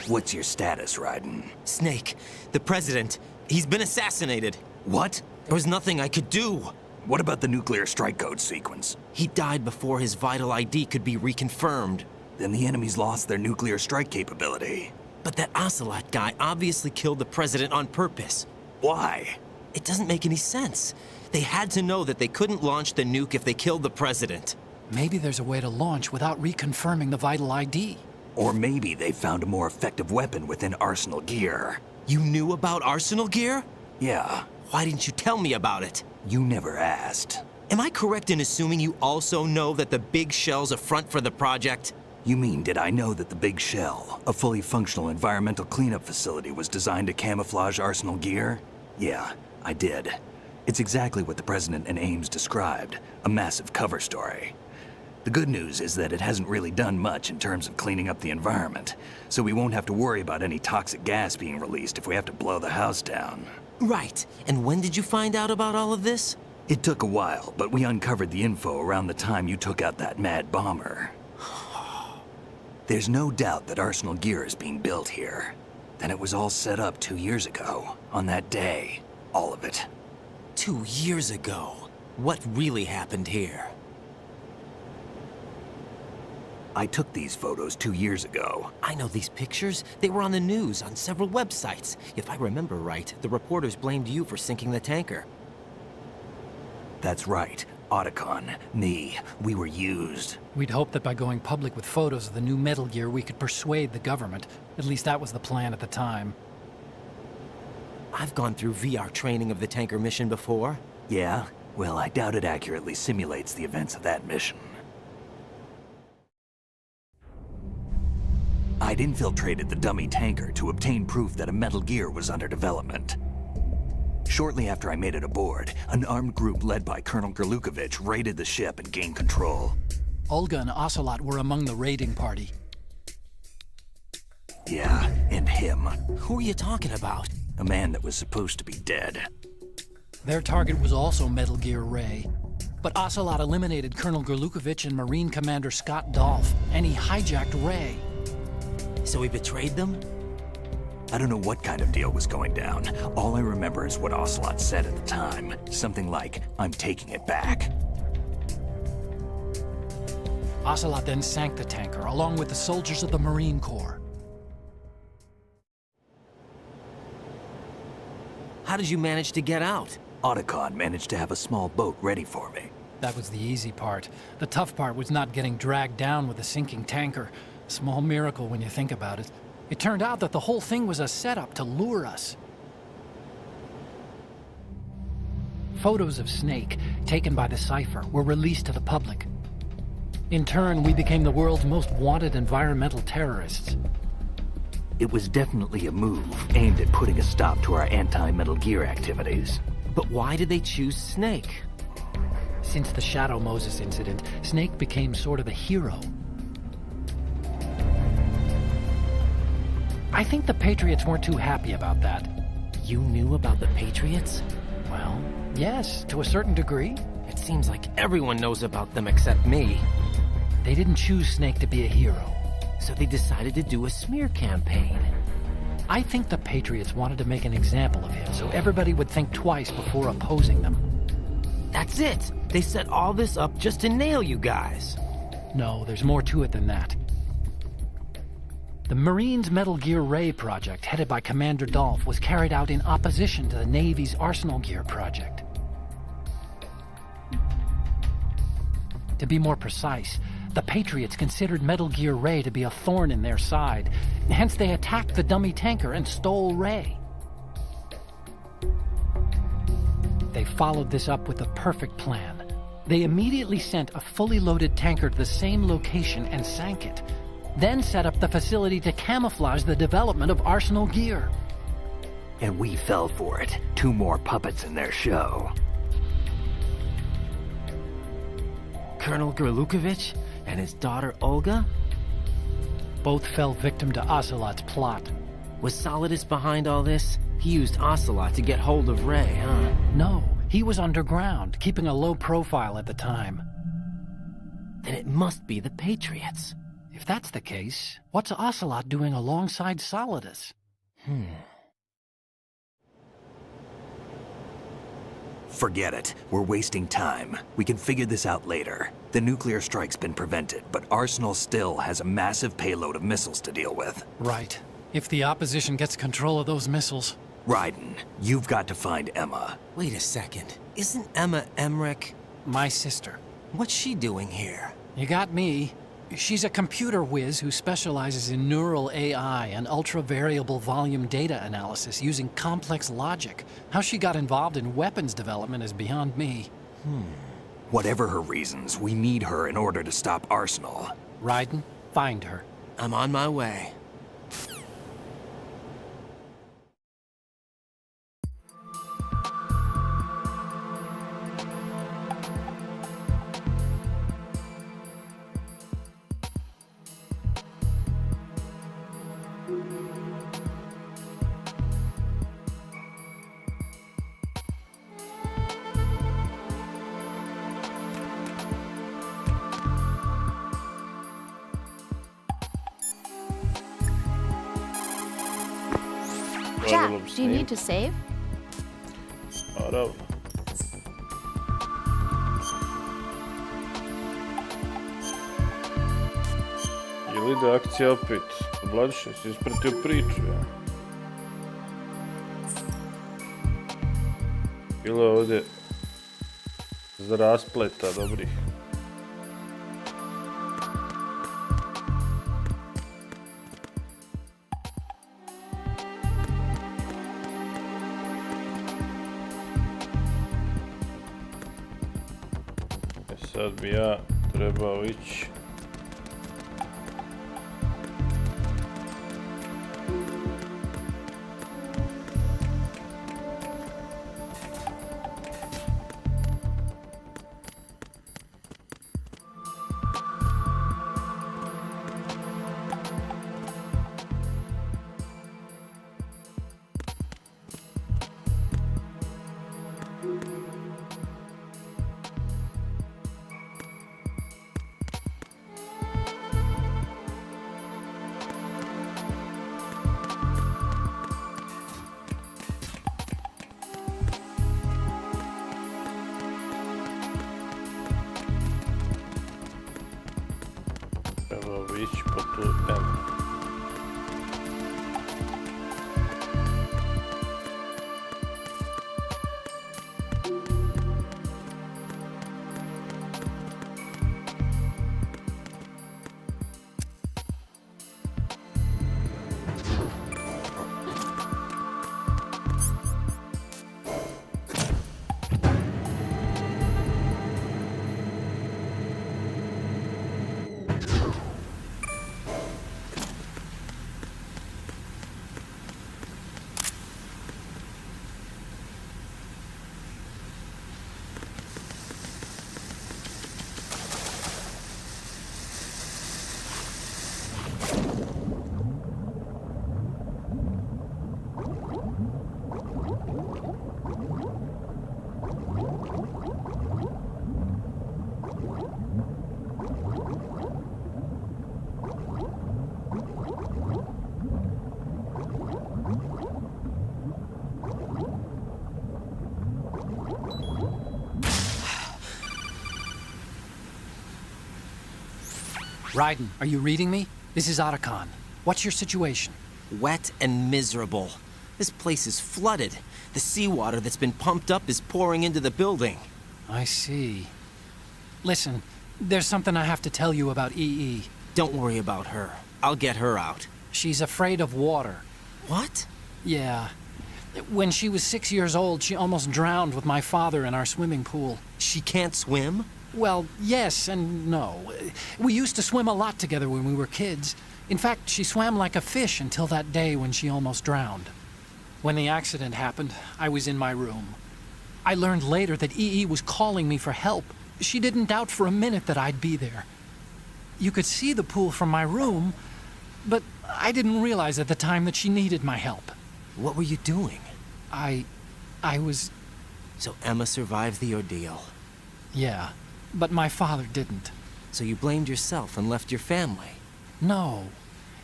What's your status, Raiden? Snake, the president, he's been assassinated. What? There was nothing I could do. What about the nuclear strike code sequence? He died before his vital ID could be reconfirmed. Then the enemy's lost their nuclear strike capability. But that Ocelot guy obviously killed the president on purpose. Why? It doesn't make any sense. They had to know that they couldn't launch the nuke if they killed the president. Maybe there's a way to launch without reconfirming the vital ID. Or maybe they found a more effective weapon within Arsenal Gear. You knew about Arsenal Gear? Yeah, Why didn't you tell me about it? you never asked. Am I correct in assuming you also know that the big shell's a front for the project? You mean, did I know that the Big Shell, a fully functional environmental cleanup facility, was designed to camouflage Arsenal Gear? Yeah, I did. It's exactly what the President and Ames described, a massive cover story. The good news is that it hasn't really done much in terms of cleaning up the environment, so we won't have to worry about any toxic gas being released if we have to blow the house down. Right. And when did you find out about all of this? It took a while, but we uncovered the info around the time you took out that mad bomber. There's no doubt that Arsenal Gear is being built here. Then it was all set up 2 years ago, on that day. All of it. 2 years ago. What really happened here? I took these photos 2 years ago. I know these pictures. They were on the news on several websites. If I remember right, the reporters blamed you for sinking the tanker. That's right. Otacon, me, we were used. We'd hoped that by going public with photos of the new Metal Gear, we could persuade the government. At least that was the plan at the time. I've gone through VR training of the tanker mission before. Yeah? Well, I doubt it accurately simulates the events of that mission. I'd infiltrated the dummy tanker to obtain proof that a Metal Gear was under development. Shortly after I made it aboard, an armed group led by Colonel Gerlukovich raided the ship and gained control. Olga and Ocelot were among the raiding party. Yeah, and him. Who are you talking about? A man that was supposed to be dead. Their target was also Metal Gear Ray. But Ocelot eliminated Colonel Gerlukovich and Marine Commander Scott Dolph, and he hijacked Ray. So he betrayed them? I don't know what kind of deal was going down. All I remember is what Ocelot said at the time. Something like, "I'm taking it back." Ocelot then sank the tanker, along with the soldiers of the Marine Corps. How did you manage to get out? Otacon managed to have a small boat ready for me. That was the easy part. The tough part was not getting dragged down with a sinking tanker. Small miracle when you think about it. It turned out that the whole thing was a setup to lure us. Photos of Snake, taken by the Cypher, were released to the public. In turn, we became the world's most wanted environmental terrorists. It was definitely a move aimed at putting a stop to our anti-Metal Gear activities. But why did they choose Snake? Since the Shadow Moses incident, Snake became sort of a hero. I think the Patriots weren't too happy about that. You knew about the Patriots? Well, yes, to a certain degree. It seems like everyone knows about them except me. They didn't choose Snake to be a hero. So they decided to do a smear campaign. I think the Patriots wanted to make an example of him so everybody would think twice before opposing them. That's it! They set all this up just to nail you guys. No, there's more to it than that. The Marines' Metal Gear Ray project, headed by Commander Dolph, was carried out in opposition to the Navy's Arsenal Gear project. To be more precise, the Patriots considered Metal Gear Ray to be a thorn in their side, hence they attacked the dummy tanker and stole Ray. They followed this up with the perfect plan. They immediately sent a fully loaded tanker to the same location and sank it, then set up the facility to camouflage the development of Arsenal Gear. And we fell for it. 2 more puppets in their show. Colonel Gerlukovich and his daughter Olga? Both fell victim to Ocelot's plot. Was Solidus behind all this? He used Ocelot to get hold of Ray, huh? No, he was underground, keeping a low profile at the time. Then it must be the Patriots. If that's the case, what's Ocelot doing alongside Solidus? Forget it. We're wasting time. We can figure this out later. The nuclear strike's been prevented, but Arsenal still has a massive payload of missiles to deal with. Right. If the opposition gets control of those missiles... Raiden, you've got to find Emma. Wait a second. Isn't Emma Emmerich? My sister. What's she doing here? You got me. She's a computer whiz who specializes in neural AI and ultra-variable volume data analysis using complex logic. How she got involved in weapons development is beyond me. Whatever her reasons, we need her in order to stop Arsenal. Raiden, find her. I'm on my way. Jack, do you need to save? Naravno. Ili ide akcija opet? Vladiše, si ispratio priču, ja. Bilo je ovdje za raspleta dobrih. Sad bi ja trebao ići. Trebao bi ići po tu M. Raiden, are you reading me? This is Otacon. What's your situation? Wet and miserable. This place is flooded. The seawater that's been pumped up is pouring into the building. I see. Listen, there's something I have to tell you about EE. Don't worry about her. I'll get her out. She's afraid of water. What? Yeah. When she was 6 years old, she almost drowned with my father in our swimming pool. She can't swim? Well, yes and no. We used to swim a lot together when we were kids. In fact, she swam like a fish until that day when she almost drowned. When the accident happened, I was in my room. I learned later that EE was calling me for help. She didn't doubt for a minute that I'd be there. You could see the pool from my room, but I didn't realize at the time that she needed my help. What were you doing? I was... So Emma survived the ordeal. Yeah, but my father didn't. So you blamed yourself and left your family? No.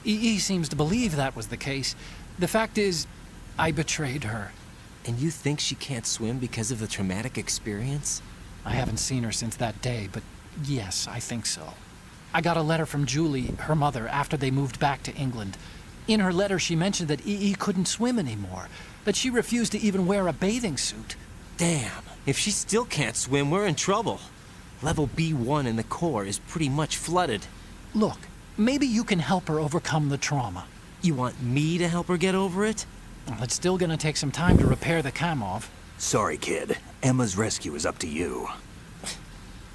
EE seems to believe that was the case. The fact is, I betrayed her. And you think she can't swim because of the traumatic experience? I haven't seen her since that day, but yes, I think so. I got a letter from Julie, her mother, after they moved back to England. In her letter, she mentioned that EE couldn't swim anymore, that she refused to even wear a bathing suit. Damn, if she still can't swim, we're in trouble. Level B1 in the core is pretty much flooded. Look, maybe you can help her overcome the trauma. You want me to help her get over it? Well, it's still gonna take some time to repair the Kamov. Sorry, kid. Emma's rescue is up to you.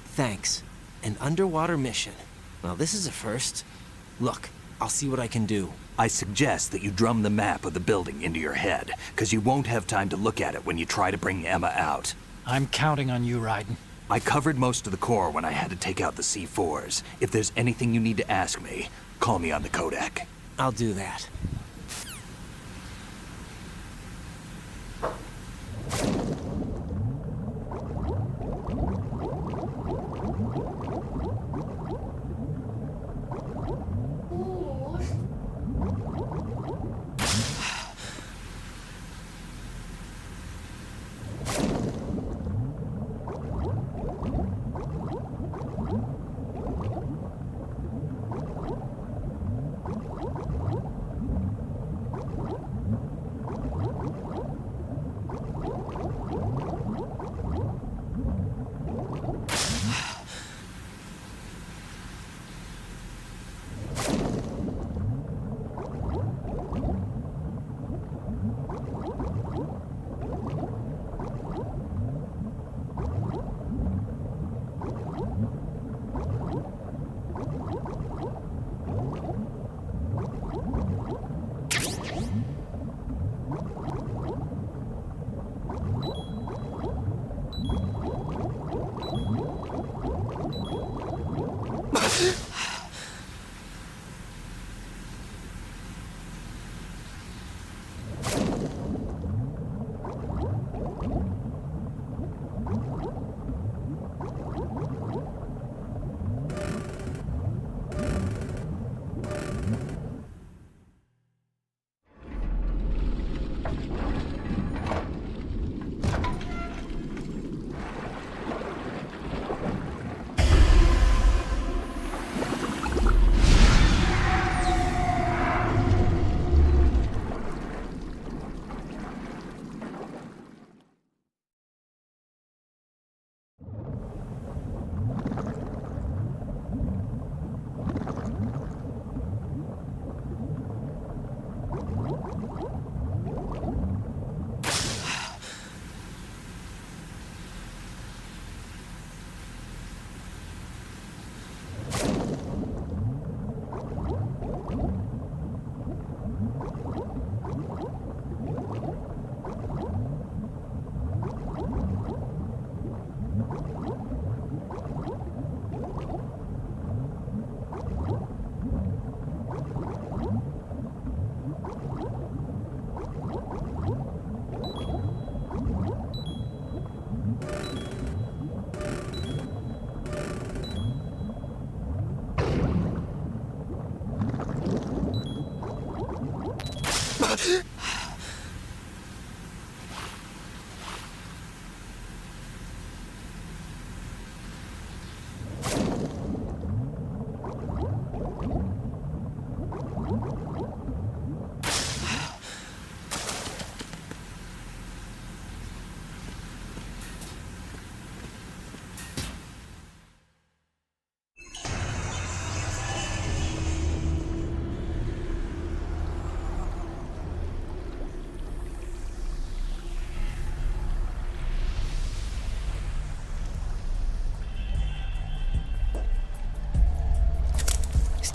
Thanks. An underwater mission. Well, this is a first. Look, I'll see what I can do. I suggest that you drum the map of the building into your head, because you won't have time to look at it when you try to bring Emma out. I'm counting on you, Raiden. I covered most of the core when I had to take out the C4s. If there's anything you need to ask me, call me on the codec. I'll do that.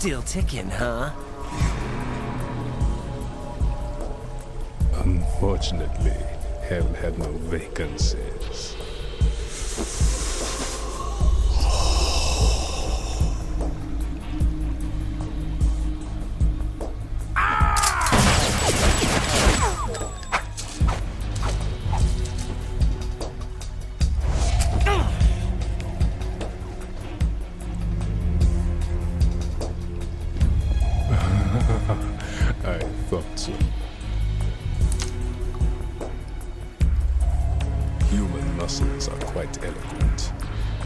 Still ticking, huh? Unfortunately, hell had no vacancies. I thought so. Human muscles are quite eloquent.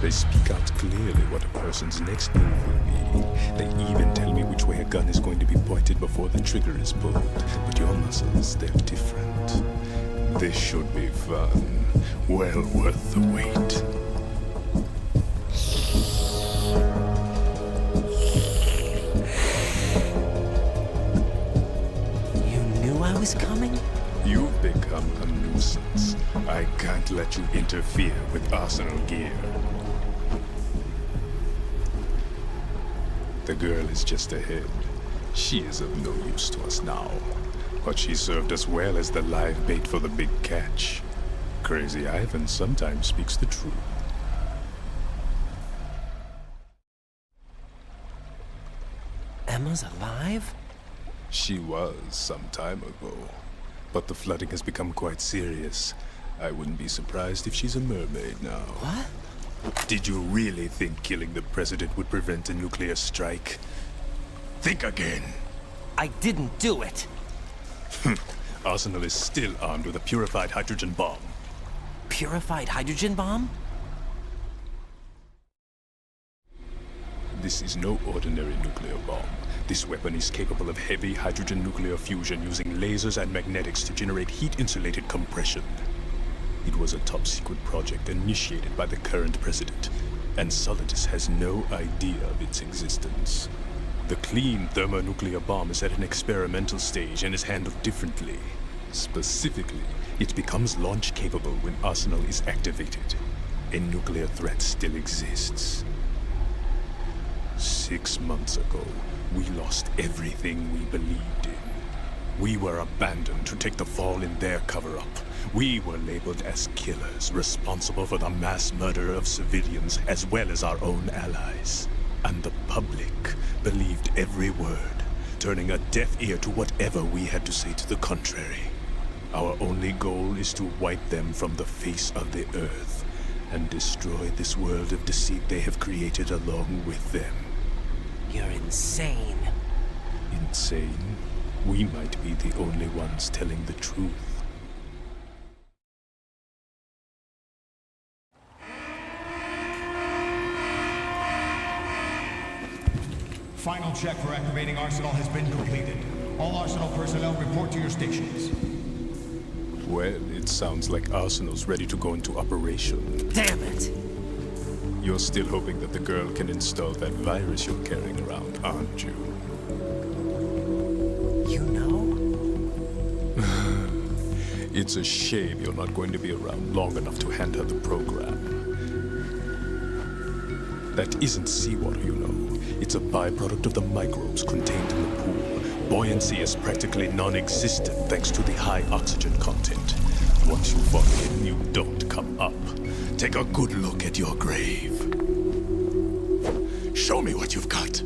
They speak out clearly what a person's next move will be. They even tell me which way a gun is going to be pointed before the trigger is pulled. But your muscles, they're different. This should be fun. Well worth the wait. You knew I was coming? You've become a nuisance. I can't let you interfere with Arsenal gear. The girl is just ahead. She is of no use to us now. But she served us well as the live bait for the big catch. Crazy Ivan sometimes speaks the truth. Emma's alive? She was some time ago. But the flooding has become quite serious. I wouldn't be surprised if she's a mermaid now. What? Did you really think killing the president would prevent a nuclear strike? Think again. I didn't do it. Arsenal is still armed with a purified hydrogen bomb. Purified hydrogen bomb? This is no ordinary nuclear bomb. This weapon is capable of heavy hydrogen nuclear fusion using lasers and magnetics to generate heat-insulated compression. It was a top-secret project initiated by the current president, and Solidus has no idea of its existence. The clean thermonuclear bomb is at an experimental stage and is handled differently. Specifically, it becomes launch-capable when Arsenal is activated. A nuclear threat still exists. 6 months ago, we lost everything we believed in. We were abandoned to take the fall in their cover-up. We were labeled as killers, responsible for the mass murder of civilians as well as our own allies. And the public believed every word, turning a deaf ear to whatever we had to say to the contrary. Our only goal is to wipe them from the face of the earth and destroy this world of deceit they have created along with them. You're insane. Insane? We might be the only ones telling the truth. Final check for activating Arsenal has been completed. All Arsenal personnel report to your stations. Well, it sounds like Arsenal's ready to go into operation. Damn it! You're still hoping that the girl can install that virus you're carrying around, aren't you? You know? It's a shame you're not going to be around long enough to hand her the program. That isn't seawater, you know. It's a byproduct of the microbes contained in the pool. Buoyancy is practically non-existent thanks to the high oxygen content. Once you fall in, you don't come up. Take a good look at your grave. Show me what you've got.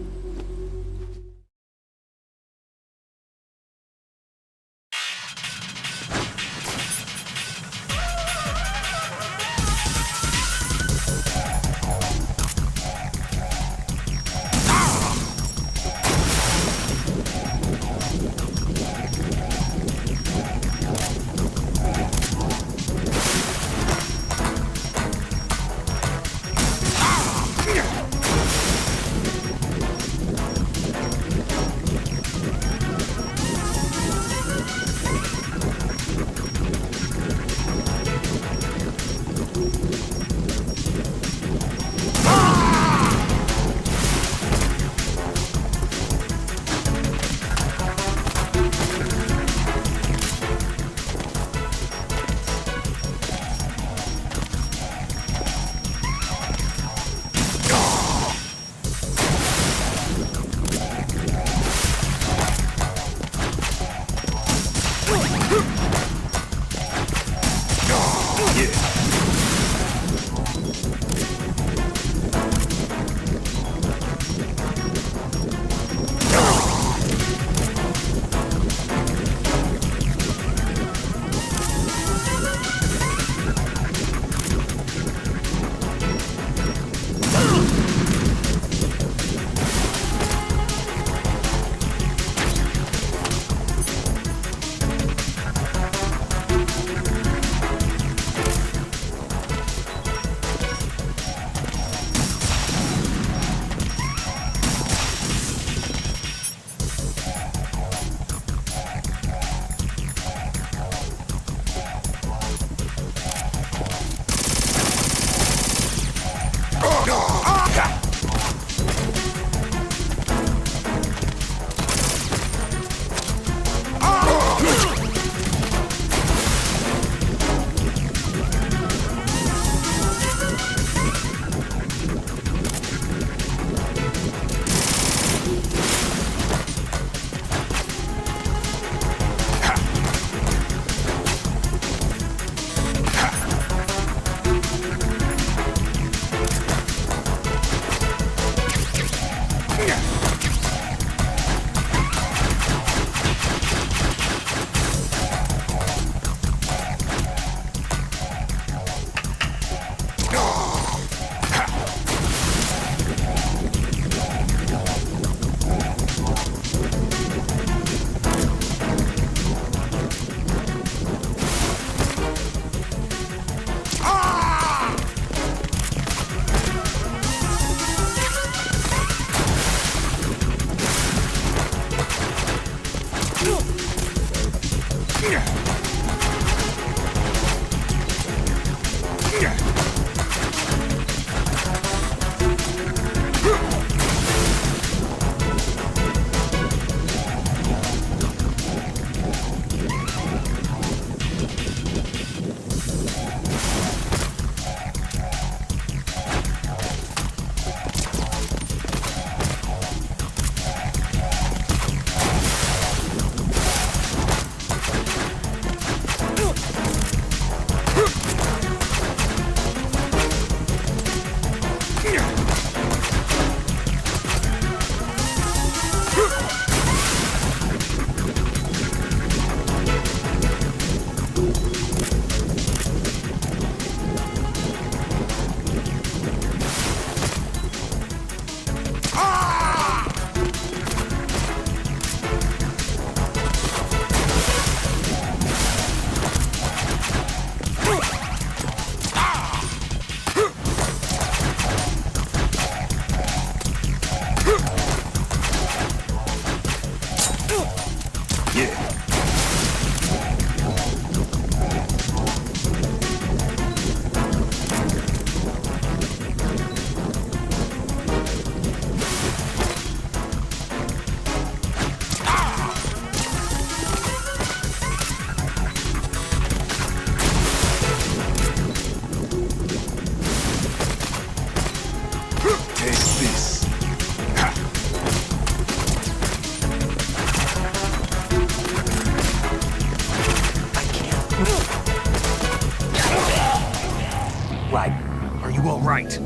Raiden, are you all right?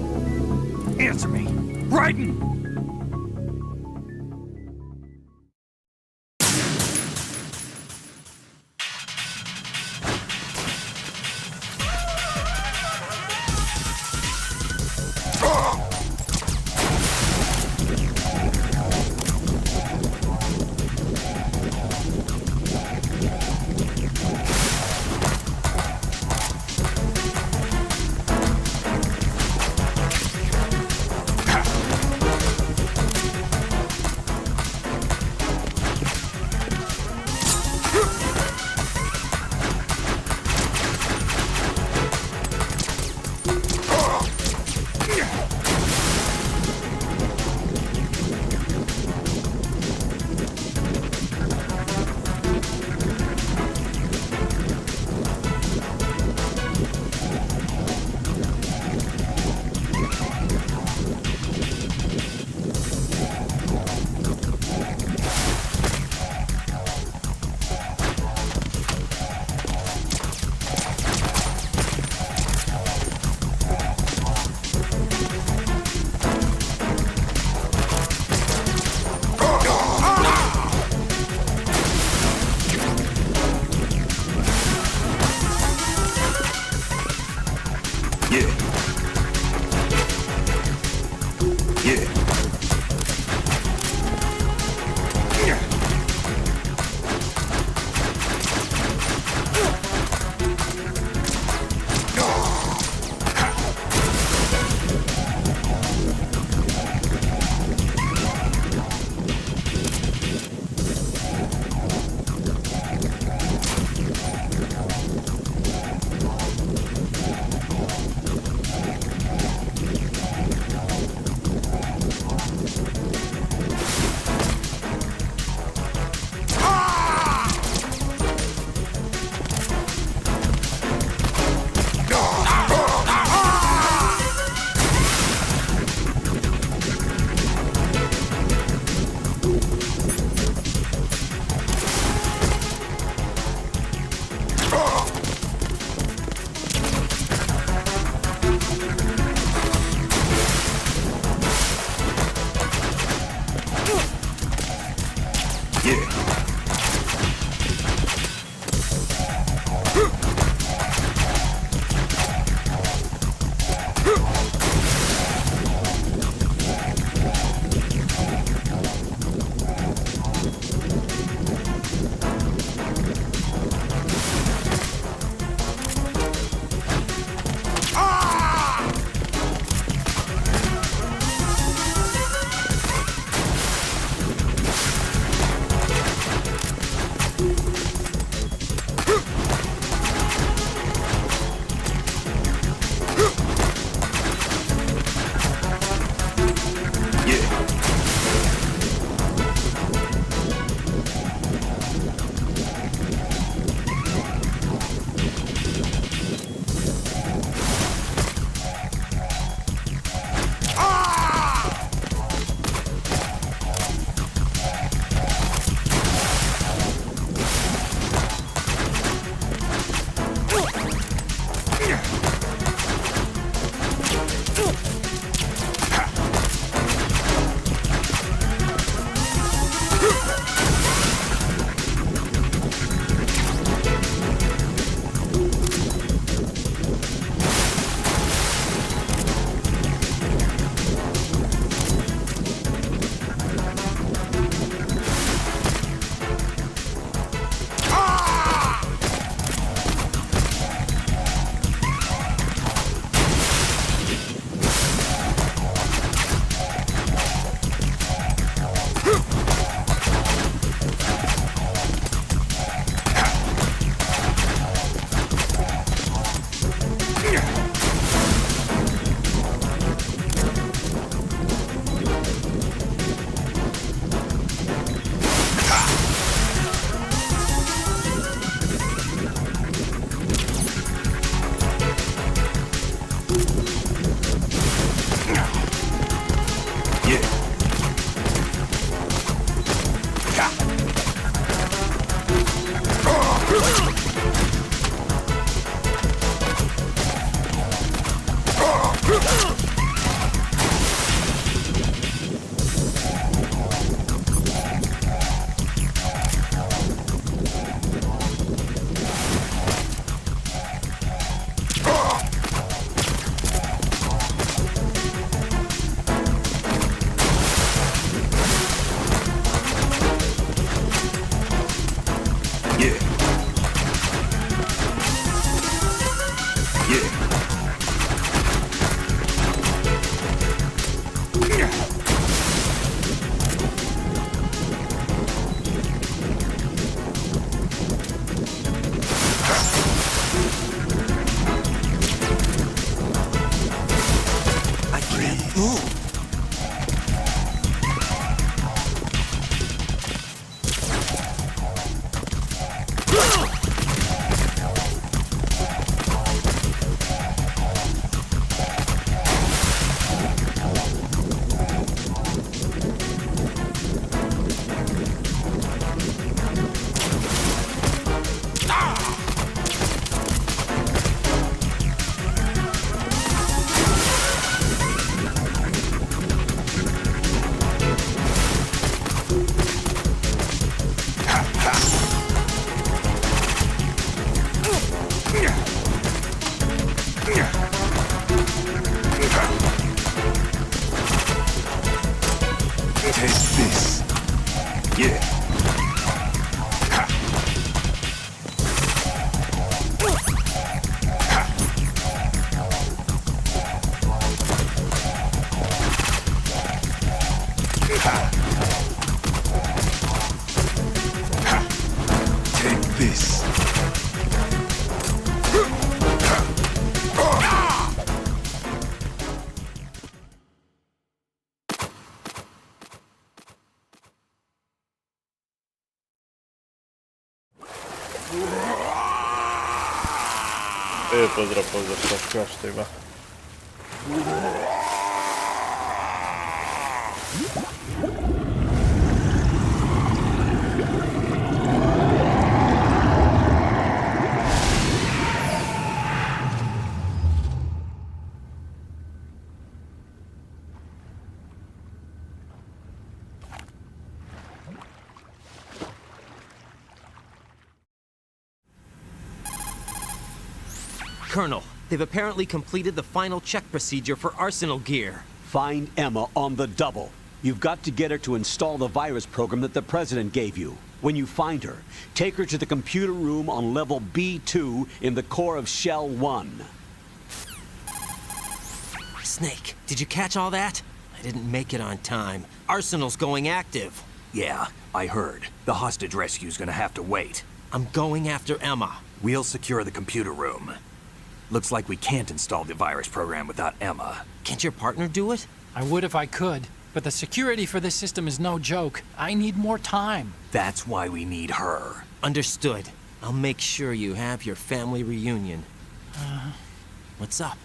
Answer me. Raiden! Pozdrav, šta još ima. Colonel, they've apparently completed the final check procedure for arsenal gear. Find Emma on the double. You've got to get her to install the virus program that the President gave you. When you find her, take her to the computer room on level B2 in the core of Shell 1. Snake, did you catch all that? I didn't make it on time. Arsenal's going active. Yeah, I heard. The hostage rescue's gonna have to wait. I'm going after Emma. We'll secure the computer room. Looks like we can't install the virus program without Emma. Can't your partner do it? I would if I could, but the security for this system is no joke. I need more time. That's why we need her. Understood. I'll make sure you have your family reunion. What's up?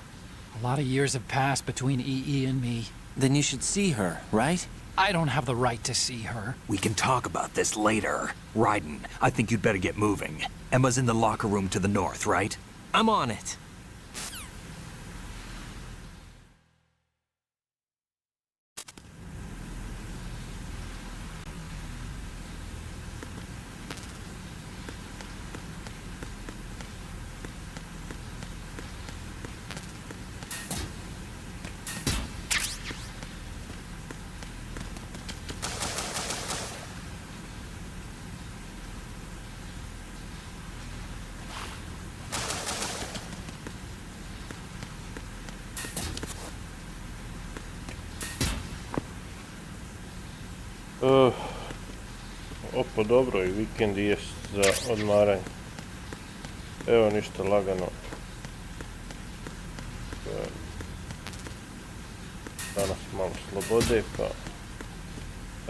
A lot of years have passed between EE and me. Then you should see her, right? I don't have the right to see her. We can talk about this later. Raiden, I think you'd better get moving. Emma's in the locker room to the north, right? I'm on it. Opa, dobro, i vikend jest za odmaranje. Evo ništa lagano. Danas malo slobode, pa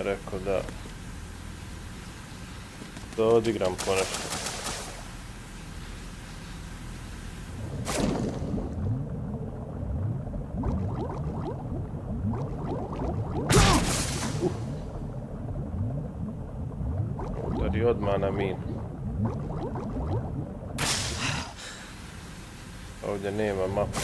rekao da odigram ponešto. Udari odmah na min. Ovdje nema mapa.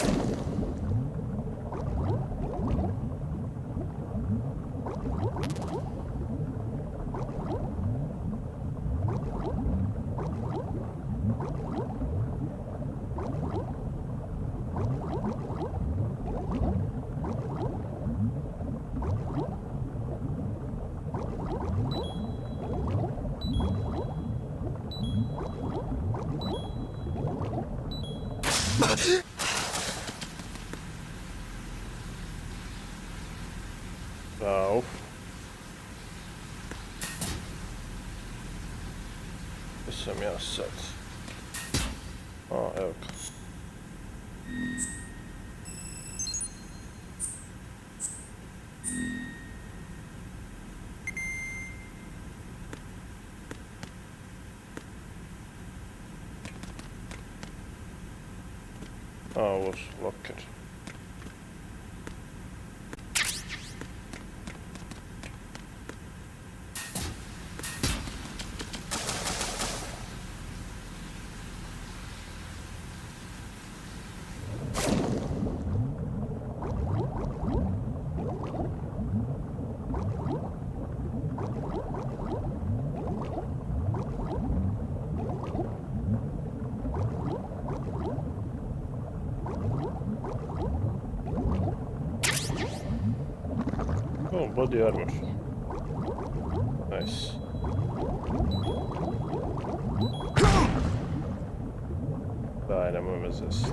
Bravo. Gdje sam ja sad? Evo ga. Ovo su loker. Oh, body armor. Nice. Daj, nemoj me zest.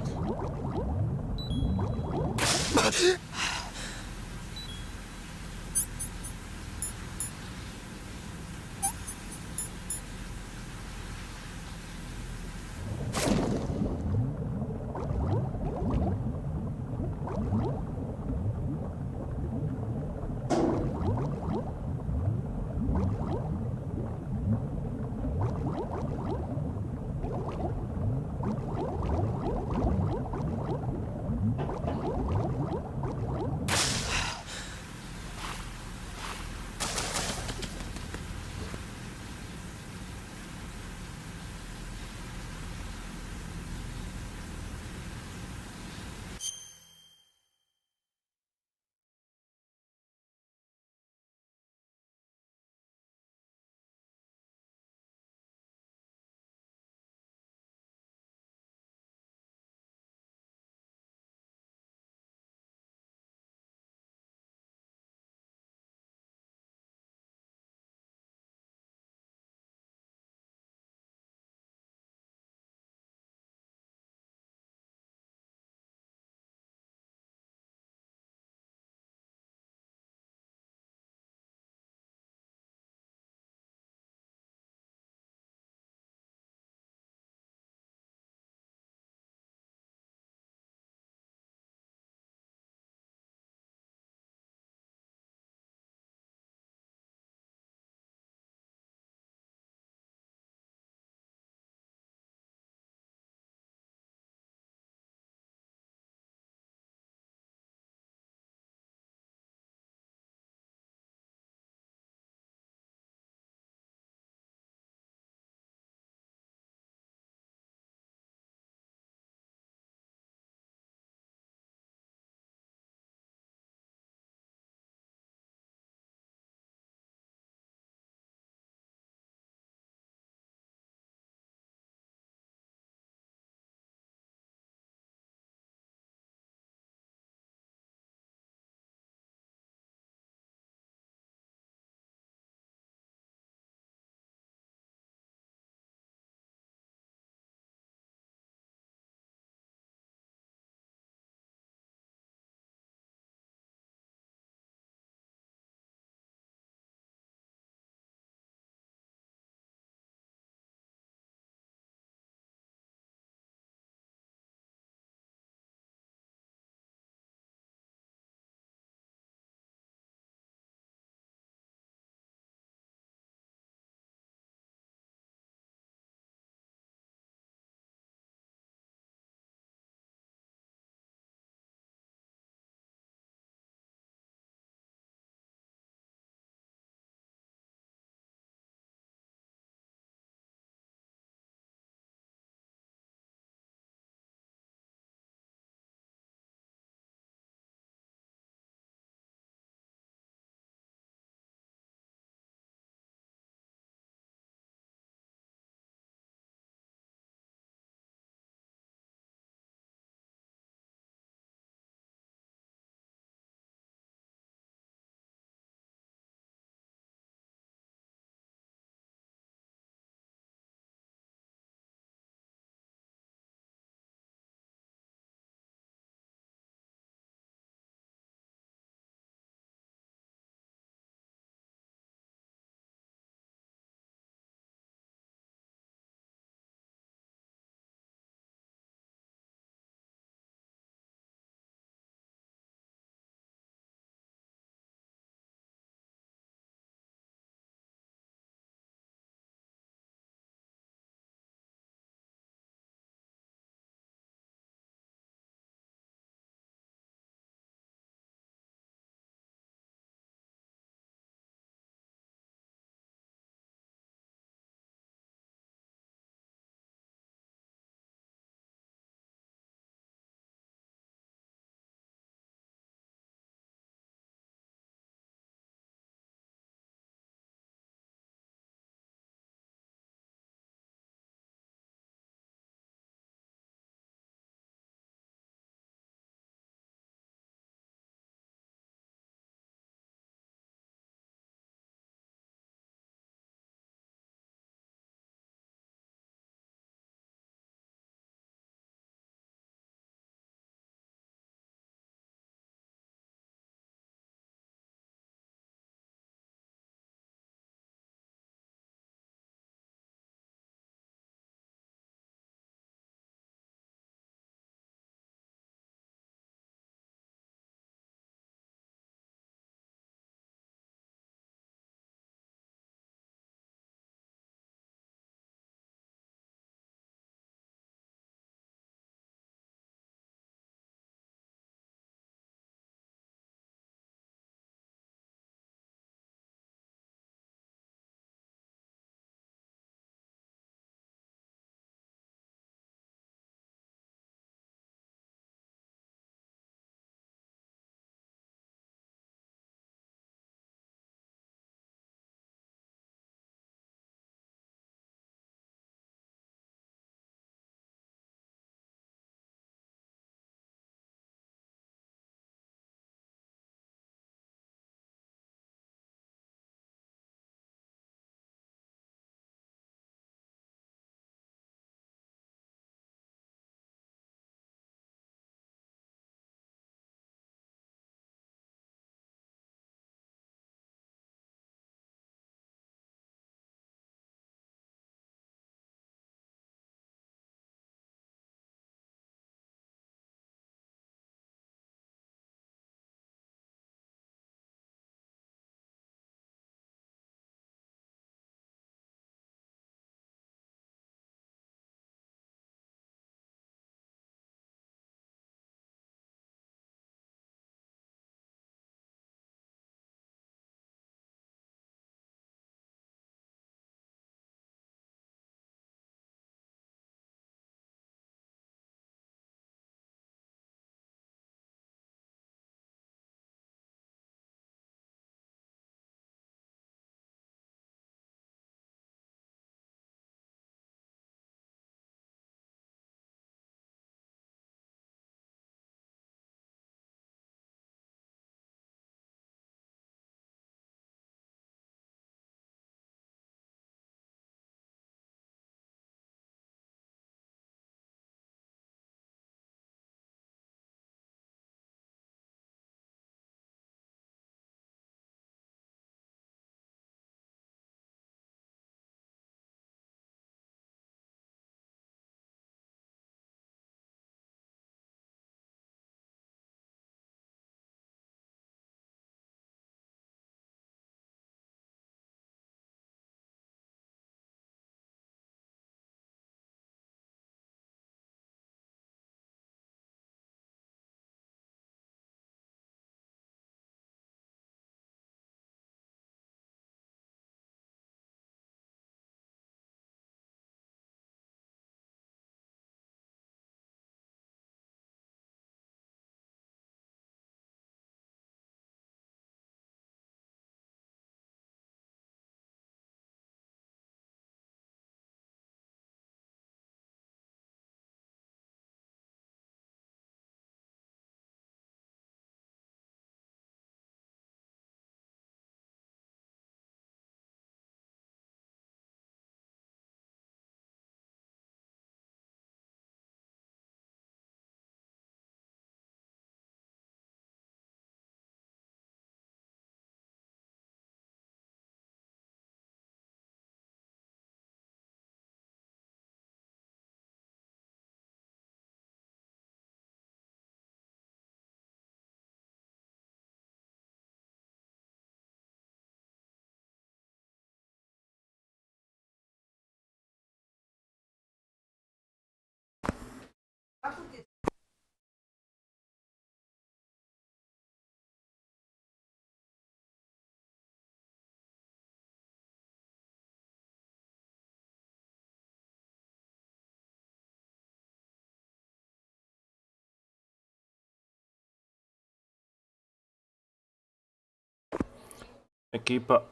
Ekipa,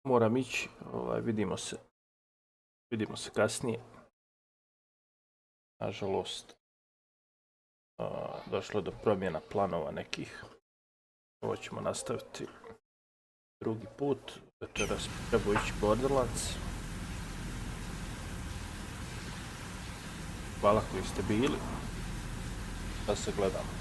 moram ići, vidimo se kasnije. Nažalost, došlo do promjena planova nekih. Ovo ćemo nastaviti drugi put. Večeras treba ići Borderlands. Hvala koji ste bili. Da se gledamo.